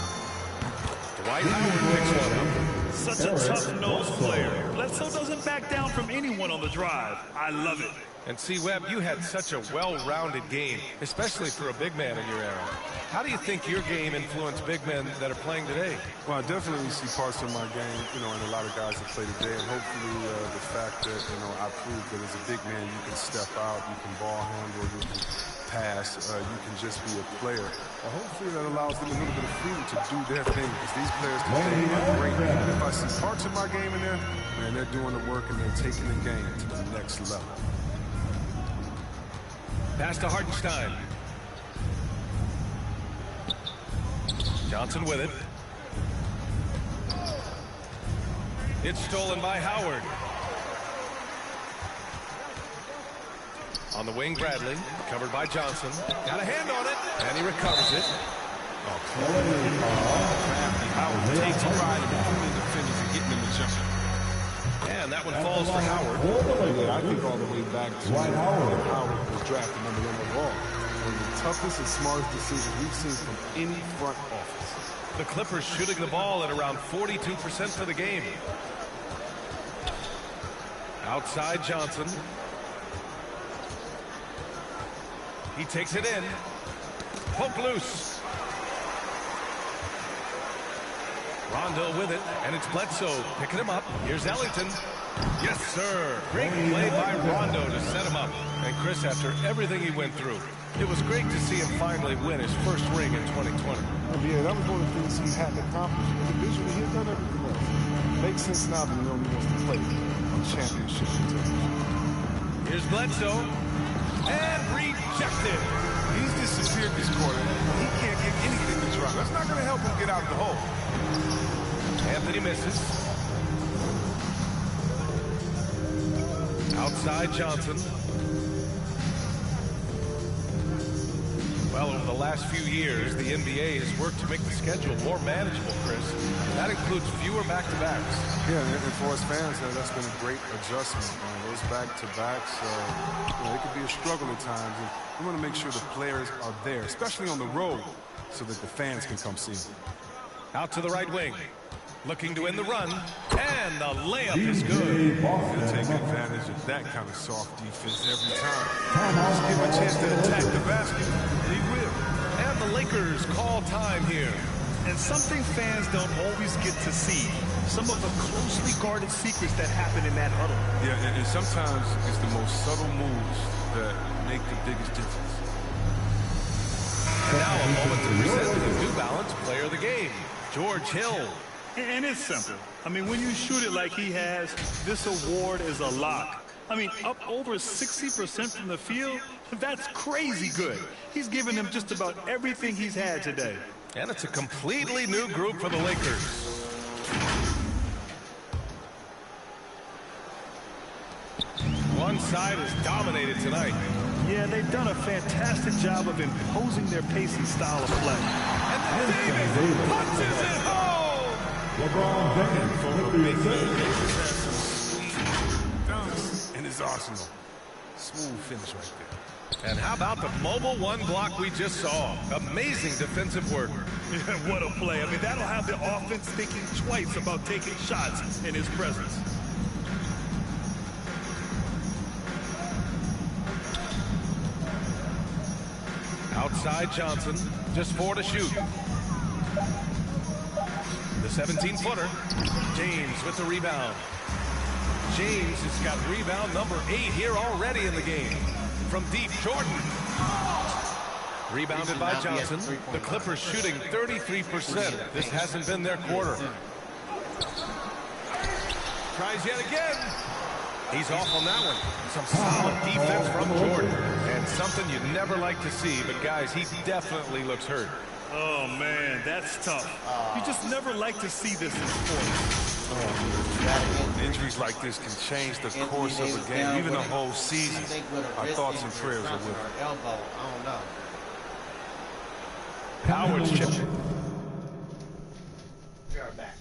Dwight Howard picks one up. Such a tough-nosed player. Bledsoe doesn't back down from anyone on the drive. I love it. And see, Webb, you had such a well-rounded game, especially for a big man in your era. How do you think your game influenced big men that are playing today? Well, I definitely see parts of my game, in a lot of guys that play today, and hopefully the fact that, I proved that as a big man, you can step out, you can ball handle, you can pass, you can just be a player. Hopefully that allows them a little bit of freedom to do their thing, because these players today are great. And if I see parts of my game in there, man, they're doing the work and they're taking the game to the next level. Pass to Hartenstein. Johnson with it. It's stolen by Howard. On the wing, Bradley. Covered by Johnson. Got a hand on it. And he recovers it. Howard takes pride in pulling defenders and getting them to jump. And that one falls for Howard. I think all the way back to when Howard was drafted number 1 overall. One of the toughest and smartest decisions we've seen from any front office. The Clippers shooting the ball at around 42% for the game. Outside Johnson. He takes it in. Poke loose. Rondo with it, and it's Bledsoe picking him up. Here's Ellington. Yes, sir. Great play by Rondo to set him up. And Chris, after everything he went through, it was great to see him finally win his first ring in 2020. Yeah, that was one of the things he hadn't accomplished. Individually, he had done everything else. Makes sense now that he only wants to play on championship contenders. Here's Bledsoe. And rejected. He's disappeared this quarter. He can't get anything to drop. That's not going to help him get out of the hole. Anthony misses. Outside Johnson. Well, over the last few years, the NBA has worked to make the schedule more manageable, Chris. That includes fewer back-to-backs. Yeah, and for us fans, that's been a great adjustment. Those back-to-backs, it could be a struggle at times. And we want to make sure the players are there, especially on the road, so that the fans can come see them. Out to the right wing. Looking to end the run. And the layup is good. He'll take advantage of that kind of soft defense every time. Just give him a chance to attack the basket. He will. And the Lakers call time here. And something fans don't always get to see. Some of the closely guarded secrets that happen in that huddle. Yeah, and sometimes it's the most subtle moves that make the biggest difference. And now a moment to present the New Balance Player of the Game, George Hill. And it's simple. I mean, when you shoot it like he has, this award is a lock. I mean, up over 60% from the field, that's crazy good. He's given them just about everything he's had today. And it's a completely new group for the Lakers. One side is dominated tonight. Yeah, they've done a fantastic job of imposing their pace and style of play. And Davis punches it home! LeBron James, Dunks in his arsenal. Smooth finish right there. And how about the mobile one block we just saw? Amazing defensive work. What a play. I mean, that'll have the offense thinking twice about taking shots in his presence. Outside Johnson, just 4 to shoot. The 17-footer. James with the rebound. James has got rebound number 8 here already in the game. From deep, Jordan. Rebounded by Johnson. The Clippers shooting 33%. This hasn't been their quarter. Tries yet again. He's off on that one. Some solid defense from Jordan. And something you'd never like to see, but guys, he definitely looks hurt. Oh, man, that's tough. You just never like to see this in sports. Injuries like this can change the course of a game, even a whole season. Our thoughts and prayers are with him. Elbow, I don't know. Howard's chip. We are back.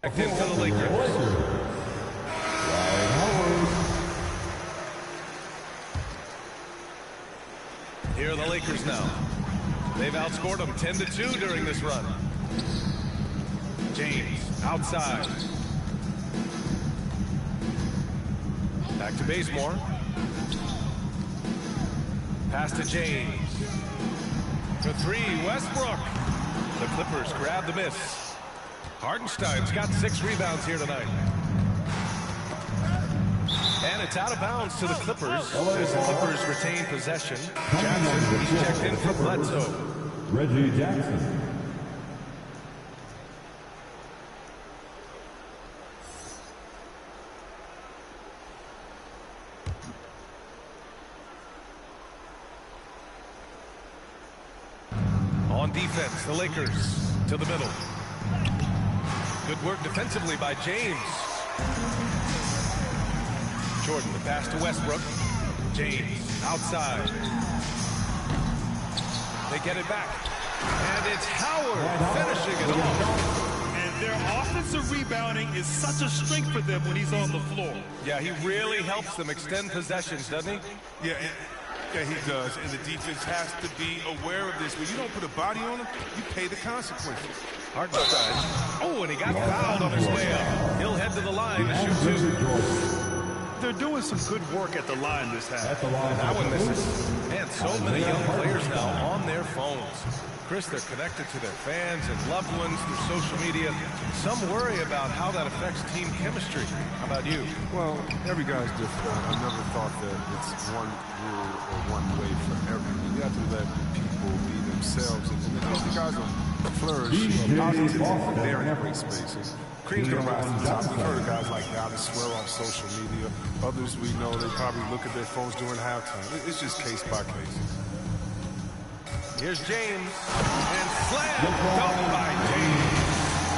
Back into the Lakers. Here are the Lakers now. They've outscored them 10-2 during this run. James outside. Back to Bazemore. Pass to James. For three, Westbrook. The Clippers grab the miss. Hardenstein's got 6 rebounds here tonight. And it's out of bounds to the Clippers as the Clippers retain possession. Jackson, he's checked in for Bledsoe. Reggie Jackson. On defense, the Lakers to the middle. Good work defensively by James. Jordan, the pass to Westbrook. James outside. They get it back. And it's Howard finishing it off. And their offensive rebounding is such a strength for them when he's on the floor. Yeah, he really helps them extend possessions, doesn't he? Yeah, he does. And the defense has to be aware of this. When you don't put a body on him, you pay the consequences. Hardenstein. Oh, and he got fouled on his way up. He'll head to the line to shoot 2. They're doing some good work at the line this half. And that one misses. And so many young players now on their phones. Chris, they're connected to their fans and loved ones through social media. Some worry about how that affects team chemistry. How about you? Well, every guy's different. I never thought that it's one rule or one way for everyone. You have to let people be themselves. And the guys will flourish positively there in every space. Cream's going to rise to the top. We've heard of guys like Dallas swear on social media. Others we know, they probably look at their phones during halftime. It's just case by case. Here's James. And slam dunk by James.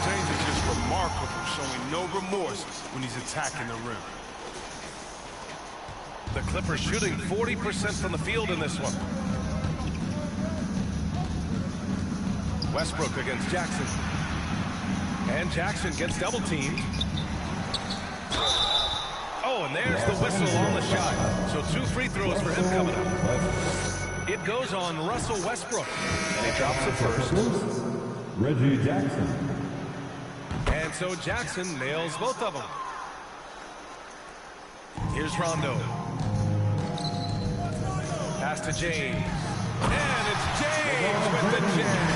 James is just remarkable, showing no remorse when he's attacking the rim. The Clippers shooting 40% from the field in this one. Westbrook against Jackson. And Jackson gets double teamed. Oh, and there's the whistle on the shot. So 2 free throws for him coming up. It goes on Russell Westbrook. And he drops it first. Reggie Jackson. And so Jackson nails both of them. Here's Rondo. Pass to James. And it's James with the jam.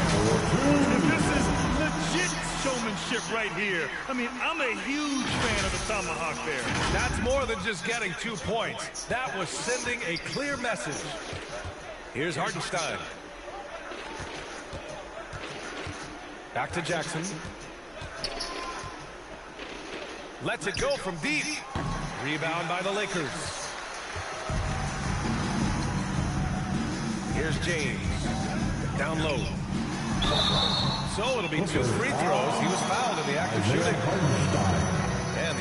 This is legit showmanship right here. I mean, I'm a huge fan of the tomahawk there. That's more than just getting 2 points. That was sending a clear message. Here's Hardenstein. Back to Jackson. Lets it go from deep. Rebound by the Lakers. Here's James. Down low. So it'll be 2 free throws. He was fouled in the act of shooting. And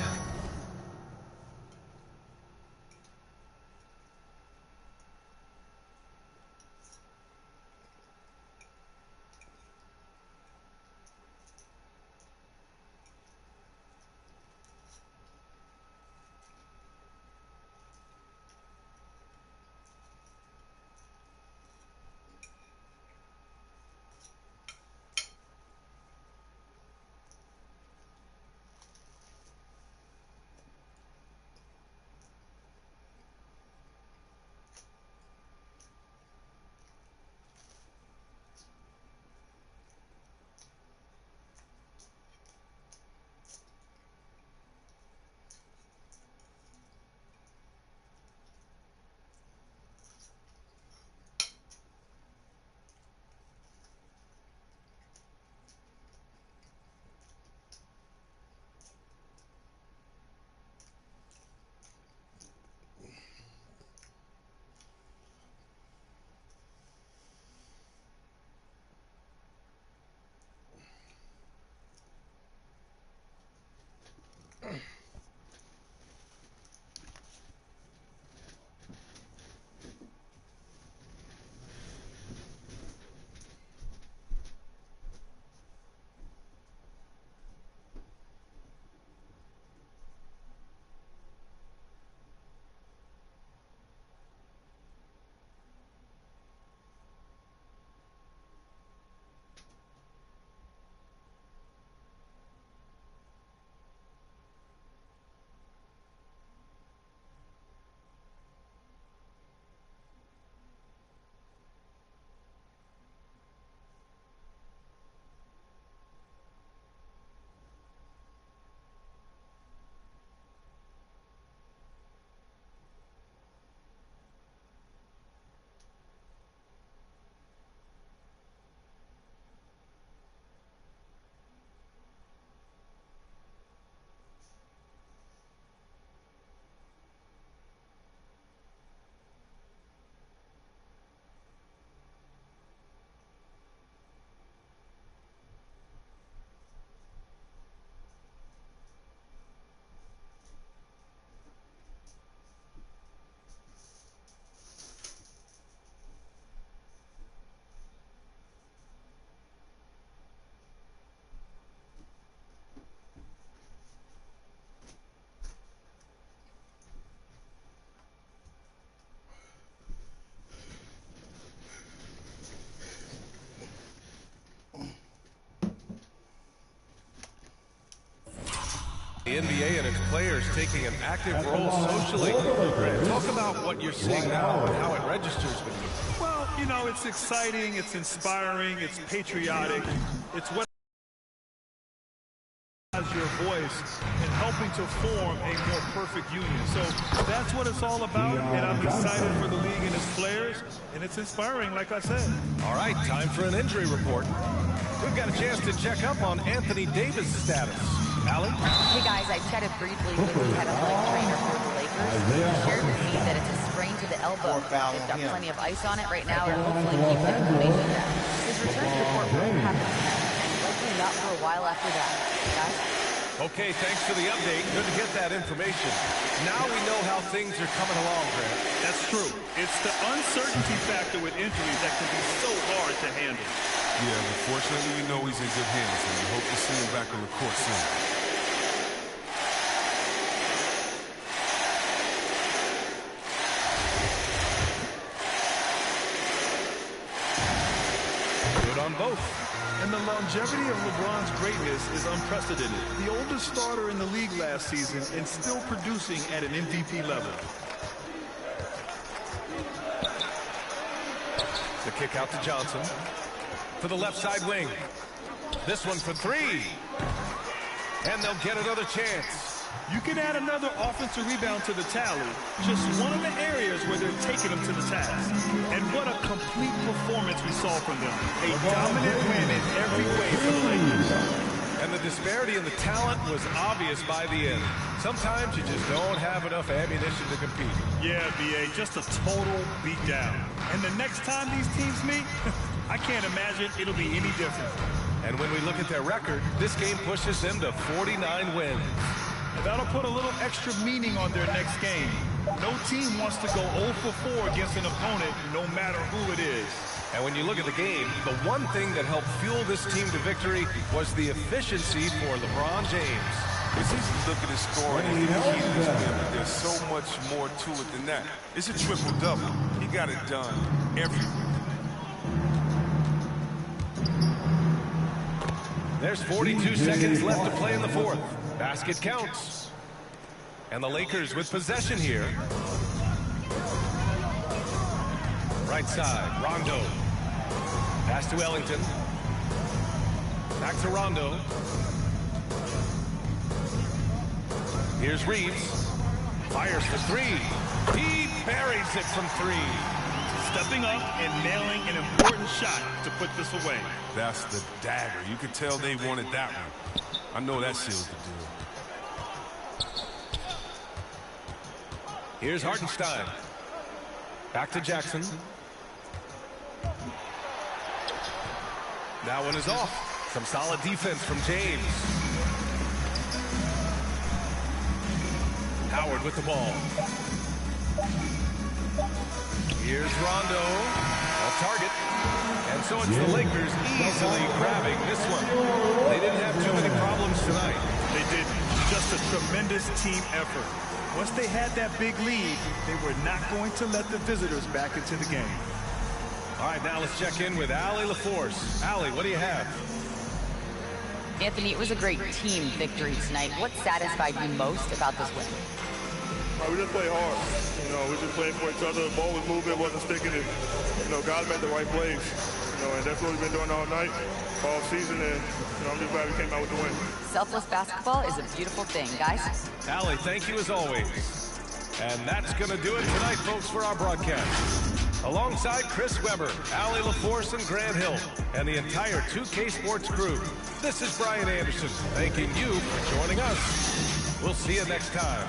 The NBA and its players taking an active role socially. Talk about what you're seeing now and how it registers with you. Well, you know, it's exciting, it's inspiring, it's patriotic. It's what has your voice in helping to form a more perfect union. So that's what it's all about, and I'm excited for the league and its players, and it's inspiring, like I said. All right, time for an injury report. We've got a chance to check up on Anthony Davis' status. Allie? Hey guys, I chatted briefly with the head of leg trainer for the Lakers. He shared with me that it's a sprain to the elbow. They've got plenty of ice on it right now and hopefully keep the inflammation down. His return to the court won't happen tonight. Likely not for a while after that. Guys? Okay, thanks for the update. Good to get that information. Now we know how things are coming along, Grant. That's true. It's the uncertainty factor with injuries that can be so hard to handle. Yeah, but fortunately, we know he's in good hands, and we hope to see him back on the court soon. Good on both. And the longevity of LeBron's greatness is unprecedented. The oldest starter in the league last season and still producing at an MVP level. The kick out to Johnson. To the left side wing. This one for three. And they'll get another chance. You can add another offensive rebound to the tally. Just one of the areas where they're taking them to the task. And what a complete performance we saw from them. A dominant win in every way for the Lakers. And the disparity in the talent was obvious by the end. Sometimes you just don't have enough ammunition to compete. Yeah, B.A., just a total beatdown. And the next time these teams meet, I can't imagine it'll be any different. And when we look at their record, this game pushes them to 49 wins. That'll put a little extra meaning on their next game. No team wants to go 0 for 4 against an opponent, no matter who it is. And when you look at the game, the one thing that helped fuel this team to victory was the efficiency for LeBron James. It's easy to look at his scoring and the key to this win, but there's so much more to it than that. It's a triple-double. He got it done everywhere. There's 42 seconds left to play in the fourth. Basket counts. And the Lakers with possession here. Right side, Rondo. Pass to Ellington. Back to Rondo. Here's Reeves. Fires for three. He buries it from three. Stepping up and nailing an important shot to put this away. That's the dagger. You could tell they wanted that one. I know that seals the deal. Here's Hartenstein. Back to Jackson. That one is off. Some solid defense from James. Howard with the ball. Here's Rondo. A target. And so it's the Lakers easily grabbing this one. They didn't have too many problems tonight. They didn't. Just a tremendous team effort. Once they had that big lead, they were not going to let the visitors back into the game. All right, now let's check in with Allie LaForce. Allie, what do you have? Anthony, it was a great team victory tonight. What satisfied you most about this win? We just played hard. You know, we just played for each other. The ball was moving, wasn't sticking. And, you know, guys made the right plays. You know, and that's what we've been doing all night, all season. And, you know, I'm just glad we came out with the win. Selfless basketball is a beautiful thing, guys. Allie, thank you as always. And that's going to do it tonight, folks, for our broadcast. Alongside Chris Webber, Allie LaForce, and Grant Hill, and the entire 2K Sports crew, this is Brian Anderson, thanking you for joining us. We'll see you next time.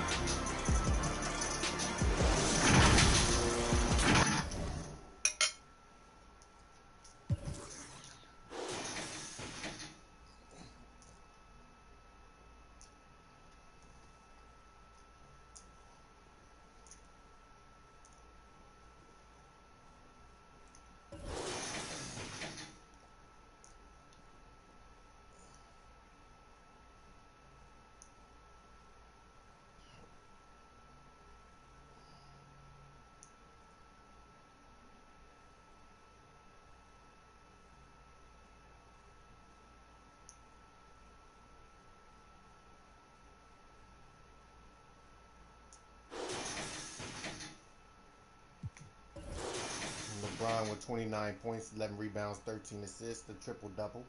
LeBron with 29 points, 11 rebounds, 13 assists, the triple-double.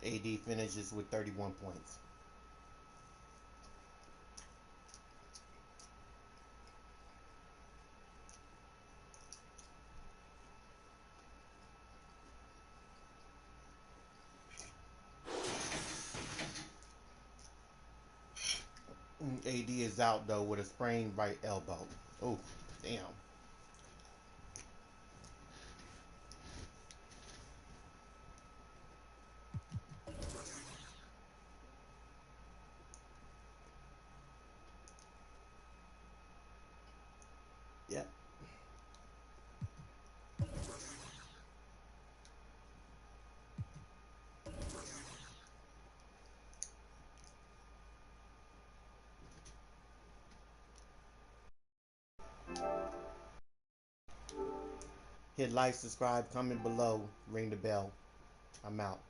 AD finishes with 31 points. AD is out though with a sprained right elbow. Oh, damn. Yep. Hit like, subscribe, comment below, ring the bell. I'm out.